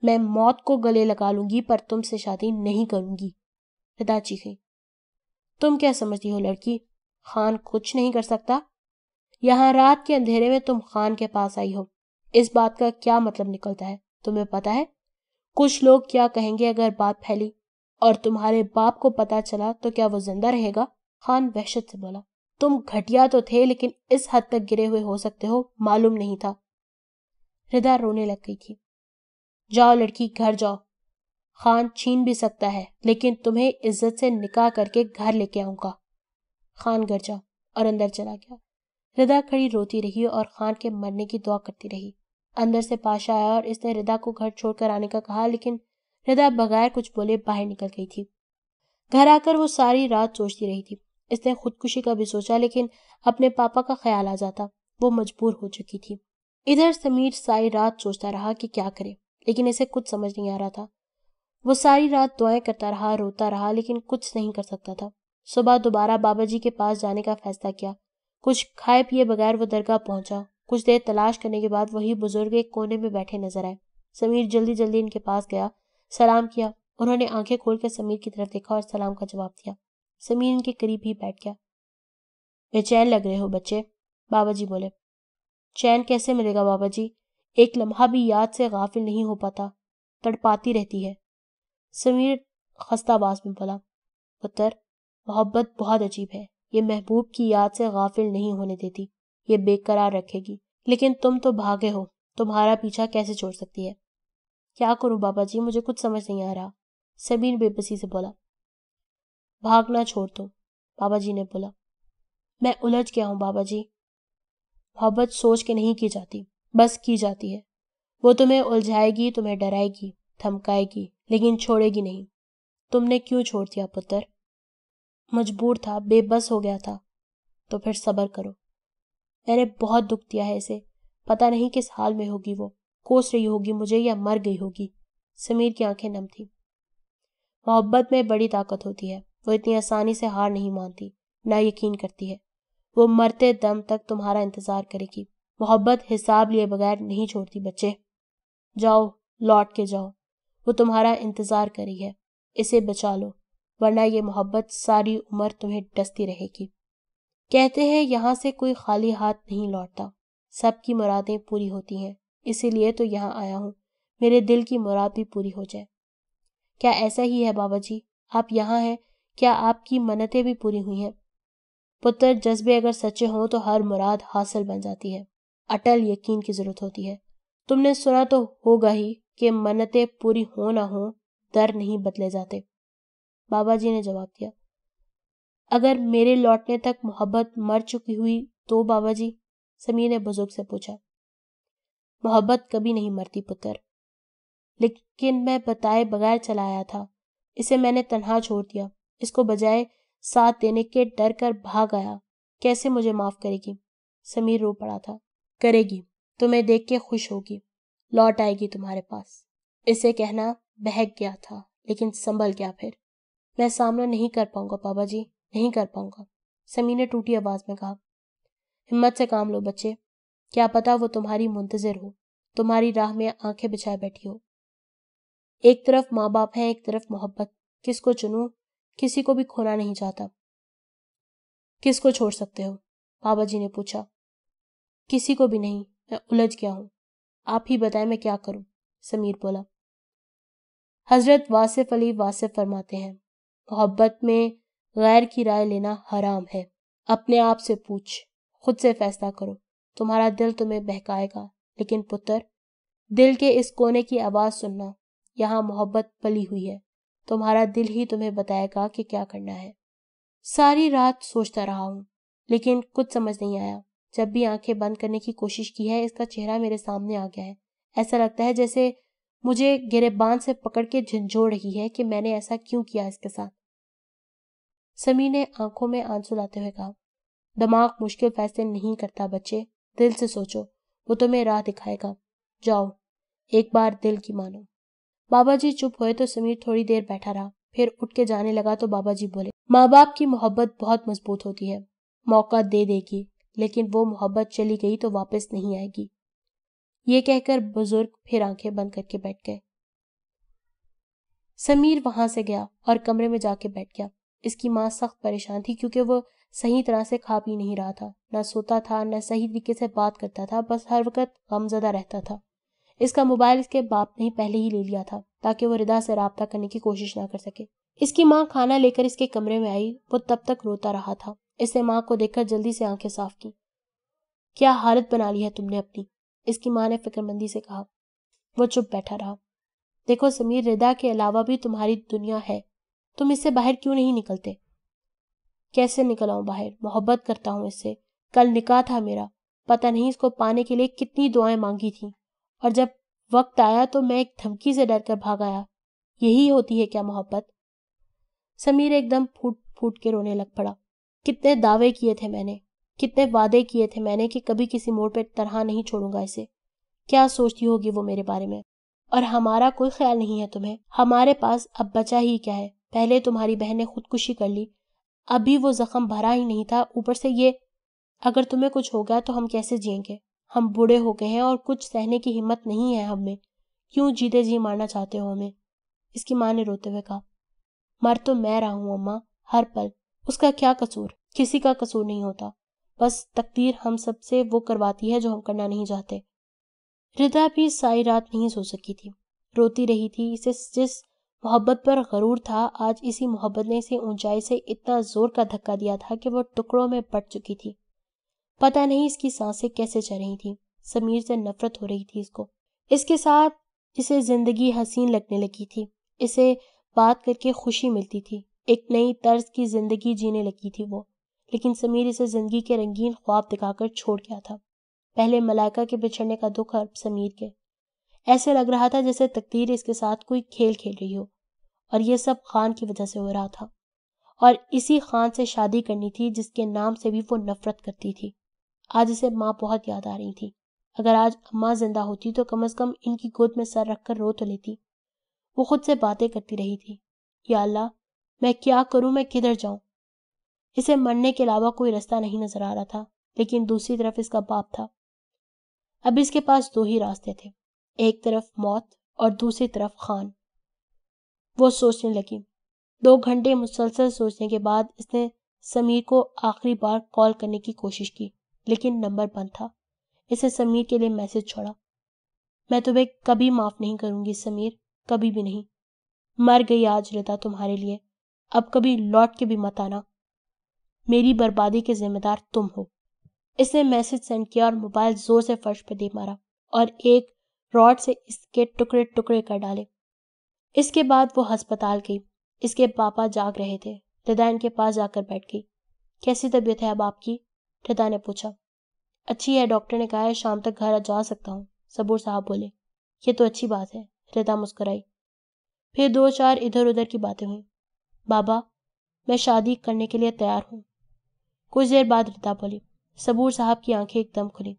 میں موت کو گلے لگا لوں گی پر تم سے شادی نہیں کروں گی۔ ردا چیخی، تم کیا سمجھتی ہو لڑکی، خان کچھ نہیں کر سکتا؟ یہاں رات کے اندھیرے میں تم خان کے پاس آئی ہو، اس بات کا کیا مطلب نکلتا ہے تمہیں پتا ہے؟ کچھ لوگ کیا کہیں گے اگر بات پھیلی اور تمہارے باپ کو پتا چلا تو کیا وہ زندہ رہے گا؟ خان وحشت سے بولا، تم گھٹیا تو تھے لیکن اس حد تک گرے ہوئے ہو سکتے ہو معلوم نہیں تھا۔ ردا رونے لگ گئی تھی۔ جاؤ لڑکی، گھر جاؤ، خان چھین بھی سکتا ہے لیکن تمہیں عزت سے نکاح کر کے گھر لے کے آؤں گا۔ خان گھر جا اور اندر چلا گیا۔ ردا کھڑی روتی رہی اور خان کے مرنے کی دعا کرتی رہی۔ اندر سے پاشا آیا اور اس نے ردا کو گھر چھوڑ کر آنے کا کہا لیکن ردا بغیر کچھ بولے باہر نکل گئی تھی۔ گھر آ کر وہ ساری رات سوچتی رہی تھی۔ اس نے خودکشی کا بھی سوچا لیکن اپنے پاپا کا خیال آ جاتا، وہ مجبور ہو چکی تھی۔ ادھر سمیر ساری رات سوچتا رہا کہ کیا کرے لیکن اسے کچھ سمجھ نہیں آ رہا تھا۔ وہ ساری رات دعائیں کرتا رہا، روتا رہا لیکن کچھ نہیں کر سکتا تھا۔ صبح دوبارہ بابا جی کے پاس جانے کا فیصلہ کیا۔ کچھ کھائے پیے بغیر وہ درگاہ پہنچا۔ کچھ دیر تلاش کرنے کے بعد وہی بزرگ ایک کونے میں بیٹھے نظر آئے۔ سمیر جلدی جلدی ان کے پاس گیا، سلام کیا۔ انہوں نے آنکھیں کھول کر سمیر کی طرف دیکھا اور سلام کا جواب دیا۔ سمیر ان کے قریب ہی بیٹھ گیا۔ بے چین لگ رہے ہو بچے، بابا جی بولے۔ چین کیسے ملے گا بابا جی، ایک لمحہ بھی یاد سے غافل نہیں ہو پاتا، تڑپاتی رہتی ہے۔ سمیر خستہ آواز میں بولا، پتر، محبت بہت عجیب ہے، یہ محبوب کی یاد سے غافل نہیں ہونے دیتی، یہ بے قرار رکھے گی، لیکن تم تو بھاگے ہو، تمہارا پیچھا کیسے چھوڑ سکتی ہے؟ کیا کروں بابا جی، مجھے کچھ سمجھ نہیں آ رہا، سمیر بے بسی سے بولا۔ بھاگنا چھوڑ دو، بابا جی نے بولا۔ میں الجھ گیا ہوں بابا جی۔ محبت سوچ کے نہیں کی جاتی، بس کی جاتی ہے۔ وہ تمہیں الجھائے گی، تمہیں ڈرائے گی، دھمکائے گی، لیکن چھوڑے گی نہیں۔ تم نے کیوں چھوڑ دیا پتر؟ مجبور تھا، بے بس ہو گیا تھا۔ تو پھر صبر کرو، میں نے بہت دکھ دیا ہے اسے، پتہ نہیں کس حال میں ہوگی، وہ کوس رہی ہوگی مجھے یا مر گئی ہوگی۔ سمیر کی آنکھیں نم تھی۔ محبت میں بڑی طاقت ہوتی ہے، وہ اتنی آسانی سے ہار نہیں مانتی، نہ یقین کرتی ہے، وہ مرتے دم تک تمہارا انتظار کرے گی۔ محبت حساب لیے بغیر نہیں چھوڑتی بچے۔ جاؤ، لوٹ کے جاؤ، وہ تمہارا انتظار کر رہی ہے، اسے بچا لو، ورنہ یہ محبت ساری عمر تمہیں ڈستی رہے گی۔ کہتے ہیں یہاں سے کوئی خالی ہاتھ نہیں لوٹتا، سب کی مرادیں پوری ہوتی ہیں، اسی لیے تو یہاں آیا ہوں، میرے دل کی مراد بھی پوری ہو جائے۔ کیا ایسا ہی ہے بابا جی؟ آپ یہاں ہیں، کیا آپ کی منتیں بھی پوری ہوئی ہیں؟ پتر، جذبے اگر سچے ہوں تو ہر مراد حاصل بن جاتی ہے، اٹل یقین کی ضرورت ہوتی ہے۔ تم نے سنا تو ہوگا ہی کہ منتیں پوری ہوں نہ ہوں، در نہیں بدلے جاتے۔ بابا جی نے جواب دیا۔ اگر میرے لوٹنے تک محبت مر چکی ہوئی تو بابا جی؟ سمیر نے بزرگ سے پوچھا۔ محبت کبھی نہیں مرتی پتر، لیکن میں بتائے بغیر چلا آیا تھا، اسے میں نے تنہا چھوڑ دیا، اس کو بجائے ساتھ دینے کے ڈر کر بھاگ آیا، کیسے مجھے معاف کرے گی؟ سمیر رو پڑا تھا۔ کرے گی، تمہیں دیکھ کے خوش ہوگی، لوٹ آئے گی تمہارے پاس۔ اسے کہنا بہک گیا تھا لیکن سنبھل گیا پھر۔ میں سامنا نہیں کر پاؤں گا بابا جی، نہیں کر پاؤں گا، سمیر نے ٹوٹی آواز میں کہا۔ ہمت سے کام لو بچے، کیا پتا وہ تمہاری منتظر ہو، تمہاری راہ میں آنکھیں بچھائے بیٹھی ہو۔ ایک طرف ماں باپ ہیں، ایک طرف محبت، کس کو چنوں؟ کسی کو بھی کھونا نہیں چاہتا۔ کس کو چھوڑ سکتے ہو؟ بابا جی نے پوچھا۔ کسی کو بھی نہیں، میں الجھ گیا ہوں، آپ ہی بتائیں میں کیا کروں، سمیر بولا۔ حضرت واصف علی واصف فرماتے ہیں، محبت میں غیر کی رائے لینا حرام ہے۔ اپنے آپ سے پوچھ، خود سے فیصلہ کرو، تمہارا دل تمہیں بہکائے گا، لیکن پتر، دل کے اس کونے کی آواز سننا، یہاں محبت پلی ہوئی ہے، تمہارا دل ہی تمہیں بتائے گا کہ کیا کرنا ہے۔ ساری رات سوچتا رہا ہوں لیکن کچھ سمجھ نہیں آیا۔ جب بھی آنکھیں بند کرنے کی کوشش کی ہے، اس کا چہرہ میرے سامنے آ گیا ہے۔ ایسا لگتا ہے جیسے مجھے گریبان سے پکڑ کے جھنجھوڑ رہی ہے کہ میں نے ایسا کیوں کیا اس کے ساتھ۔ سمیر نے آنکھوں میں آنسو لاتے ہوئے کہا، دماغ مشکل فیصلے نہیں کرتا بچے، دل سے سوچو، وہ تمہیں راہ دکھائے گا، جاؤ ایک بار دل کی مانو۔ بابا جی چپ ہوئے تو سمیر تھوڑی دیر بیٹھا رہا، پھر اٹھ کے جانے لگا تو بابا جی بولے، ماں باپ کی محبت بہت مضبوط ہوتی ہے، موقع دے دے گی، لیکن وہ محبت چلی گئی تو واپس نہیں آئے گی۔ یہ کہہ کر بزرگ پھر آنکھیں بند کر کے بیٹھ گئے۔ سمیر وہاں سے گیا اور کمرے میں جا کے بیٹھ گیا۔ اس کی ماں سخت پریشان تھی کیونکہ وہ صحیح طرح سے کھا پی نہیں رہا تھا، نہ سوتا تھا، نہ صحیح طریقے سے بات کرتا تھا، بس ہر وقت غمزدہ رہتا تھا۔ اس کا موبائل اس کے باپ نے پہلے ہی لے لیا تھا تاکہ وہ ردا سے رابطہ کرنے کی کوشش نہ کر سکے۔ اس کی ماں کھانا لے کر اس کے کمرے میں آئی، وہ تب تک روتا رہا تھا۔ اس نے ماں کو دیکھ کر جلدی سے آنکھیں صاف کی۔ کیا حالت بنا لی ہے تم نے اپنی، اس کی ماں نے فکر مندی سے کہا۔ وہ چپ بیٹھا رہا۔ دیکھو سمیر، ردا کے علاوہ بھی تمہاری دنیا ہے، تم اس سے باہر کیوں نہیں نکلتے؟ کیسے نکل آؤں باہر؟ محبت کرتا ہوں اس سے، کل نکاح تھا میرا، پتہ نہیں اس کو پانے کے لیے کتنی دعائیں مانگی تھیں، اور جب وقت آیا تو میں ایک دھمکی سے ڈر کر بھاگ آیا۔ یہی ہوتی ہے کیا محبت؟ سمیر ایک دم پھوٹ پھوٹ کے رونے لگ پڑا۔ کتنے دعوے کیے تھے میں نے، کتنے وعدے کیے تھے میں نے کہ کبھی کسی موڑ پہ تنہا نہیں چھوڑوں گا اسے۔ کیا سوچتی ہوگی وہ میرے بارے میں؟ اور ہمارا کوئی خیال نہیں ہے تمہیں؟ ہمارے پاس اب بچا ہی کیا ہے؟ پہلے تمہاری بہن نے خودکشی کر لی، ابھی وہ زخم بھرا ہی نہیں تھا، اوپر سے یہ۔ اگر تمہیں کچھ ہو گیا تو ہم کیسے جئیں گے؟ ہم بوڑھے ہو گئے ہیں اور کچھ سہنے کی ہمت نہیں ہے ہم میں، کیوں جیتے جی مارنا چاہتے ہو ہمیں؟ اس کی ماں نے روتے ہوئے کہا، مر تو میں رہا ہوں اماں، ہر پل، اس کا کیا قصور؟ کسی کا قصور نہیں ہوتا، بس تقدیر ہم سب سے وہ کرواتی ہے جو ہم کرنا نہیں چاہتے۔ ردا بھی ساری رات نہیں سو سکی تھی، روتی رہی تھی۔ اسے جس محبت پر غرور تھا، آج اسی محبت نے اسے اونچائی سے اتنا زور کا دھکا دیا تھا کہ وہ ٹکڑوں میں بٹ چکی تھی۔ پتہ نہیں اس کی سانسیں کیسے چل رہی تھیں۔ سمیر سے نفرت ہو رہی تھی اس کو، اس کے ساتھ اسے زندگی حسین لگنے لگی تھی، اسے بات کر کے خوشی ملتی تھی، ایک نئی طرز کی زندگی جینے لگی تھی وہ، لیکن سمیر اسے زندگی کے رنگین خواب دکھا کر چھوڑ گیا تھا۔ پہلے ملائکہ کے بچھڑنے کا دکھ، اب سمیر کے۔ ایسے لگ رہا تھا جیسے تقدیر اس کے ساتھ کوئی کھیل کھیل رہی ہو، اور یہ سب خان کی وجہ سے ہو رہا تھا، اور اسی خان سے شادی کرنی تھی جس کے نام سے بھی وہ نفرت کرتی تھی۔ آج اسے ماں بہت یاد آ رہی تھی۔ اگر آج اماں زندہ ہوتی تو کم از کم ان کی گود میں سر رکھ کر رو تو لیتی۔ وہ خود سے باتیں کرتی رہی تھی، یا اللہ میں کیا کروں، میں کدھر جاؤں؟ اسے مرنے کے علاوہ کوئی رستہ نہیں نظر آ رہا تھا، لیکن دوسری طرف اس کا باپ تھا۔ اب اس کے پاس دو ہی راستے تھے، ایک طرف موت اور دوسری طرف خان۔ وہ سوچنے لگی۔ 2 گھنٹے مسلسل سوچنے کے بعد اس نے سمیر کو آخری بار کال کرنے کی کوشش کی، لیکن نمبر بند تھا۔ اسے سمیر کے لیے میسج چھوڑا، میں تمہیں کبھی معاف نہیں کروں گی سمیر، کبھی بھی نہیں۔ مر گئی آج ردا تمہارے لیے، اب کبھی لوٹ کے بھی مت آنا، میری بربادی کے ذمہ دار تم ہو۔ اس نے میسج سینڈ کیا اور موبائل زور سے فرش پہ دے مارا اور ایک راڈ سے اس کے ٹکڑے ٹکڑے کر ڈالے۔ اس کے بعد وہ ہسپتال گئی۔ اس کے پاپا جاگ رہے تھے۔ ردا ان کے پاس جا کر بیٹھ گئی۔ کیسی طبیعت ہے اب آپ کی؟ ردا نے پوچھا۔ اچھی ہے، ڈاکٹر نے کہا ہے شام تک گھر جا سکتا ہوں، صبور صاحب بولے۔ یہ تو اچھی بات ہے، ردا مسکرائی۔ پھر 2-4 ادھر ادھر کی باتیں ہوئیں۔ بابا میں شادی کرنے کے لیے تیار ہوں۔ کچھ دیر بعد ردا بولی، صبور صاحب کی آنکھیں ایک دم کھلی.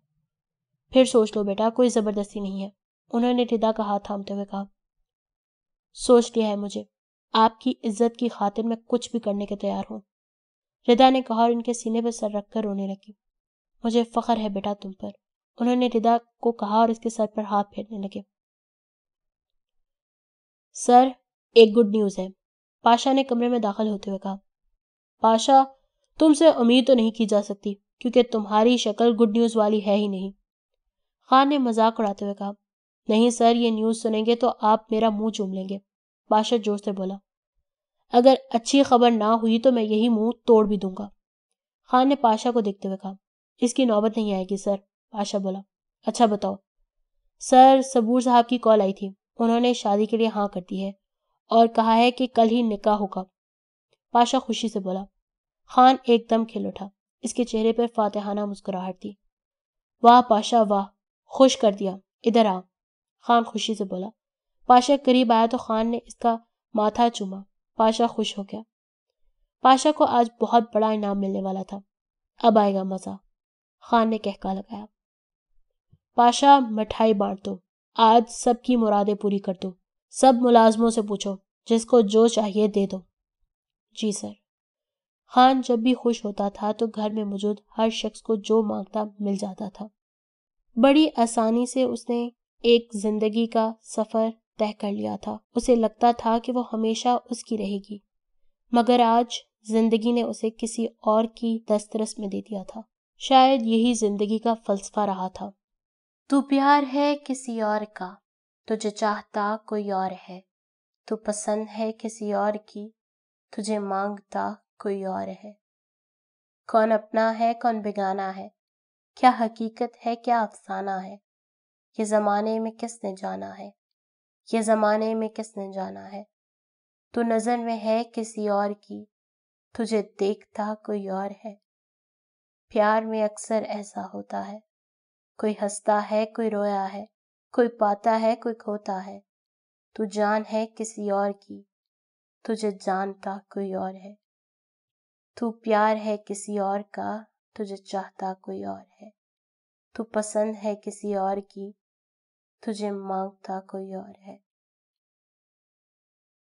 پھر سوچ لو بیٹا، کوئی زبردستی نہیں ہے. انہوں نے ردا کا ہاتھ تھامتے ہوئے کہا. سوچ لیا ہے مجھے. آپ کی عزت کی خاطر میں کچھ بھی کرنے کے تیار ہوں. ردا نے کہا اور ان کے سینے پر سر رکھ کر رونے لگی. مجھے فخر ہے بیٹا تم پر. انہوں نے ردا کو کہا اور اس کے سر پر ہاتھ پھیرنے لگے. سر، ایک گڈ نیوز ہے، پاشا نے کمرے میں داخل ہوتے ہوئے کہا. پاشا، تم سے امید تو نہیں کی جا سکتی کیونکہ تمہاری شکل گڈ نیوز والی ہے ہی نہیں. خان نے مذاق اڑاتے ہوئے کہا. نہیں سر، یہ نیوز سنیں گے تو آپ میرا منہ چوم لیں گے. پاشا جوش سے بولا. اگر اچھی خبر نہ ہوئی تو میں یہی منہ توڑ بھی دوں گا. خان نے پاشا کو دیکھتے ہوئے کہا. اس کی نوبت نہیں آئے گی سر. پاشا بولا. اچھا بتاؤ. سر، صبور صاحب کی کال آئی تھی. انہوں نے شادی کے لیے ہاں کر دی ہے اور کہا ہے کہ کل ہی نکاح ہوگا. پاشا خوشی سے بولا. خان ایک دم کھل اٹھا. اس کے چہرے پر فاتحانہ مسکراہٹ تھی. واہ پاشا واہ، خوش کر دیا. ادھر آ. خان خوشی سے بولا. پاشا قریب آیا تو خان نے اس کا ماتھا چوما. پاشا خوش ہو گیا. پاشا کو آج بہت بڑا انعام ملنے والا تھا. اب آئے گا مزہ. خان نے کہکا لگایا. پاشا، مٹھائی بانٹ دو. آج سب کی مرادیں پوری کر دو. سب ملازموں سے پوچھو، جس کو جو چاہیے دے دو. جی سر. خان جب بھی خوش ہوتا تھا تو گھر میں موجود ہر شخص کو جو مانگتا مل جاتا تھا. بڑی آسانی سے اس نے ایک زندگی کا سفر طے کر لیا تھا. اسے لگتا تھا کہ وہ ہمیشہ اس کی رہے گی، مگر آج زندگی نے اسے کسی اور کی دسترس میں دے دیا تھا. شاید یہی زندگی کا فلسفہ رہا تھا. تو پیار ہے کسی اور کا، تجھے چاہتا کوئی اور ہے. تو پسند ہے کسی اور کی، تجھے مانگتا کوئی اور ہے. کون اپنا ہے کون بیگانہ ہے، کیا حقیقت ہے کیا افسانہ ہے. یہ زمانے میں کس نے جانا ہے، یہ زمانے میں کس نے جانا ہے. تو نظر میں ہے کسی اور کی، تجھے دیکھتا کوئی اور ہے. پیار میں اکثر ایسا ہوتا ہے، کوئی ہنستا ہے کوئی رویا ہے، کوئی پاتا ہے کوئی کھوتا ہے. تو جان ہے کسی اور کی، تجھے جانتا کوئی اور ہے. تو پیار ہے کسی اور کا، تجھے چاہتا کوئی اور ہے. تو پسند ہے کسی اور کی، تجھے مانگتا کوئی اور ہے.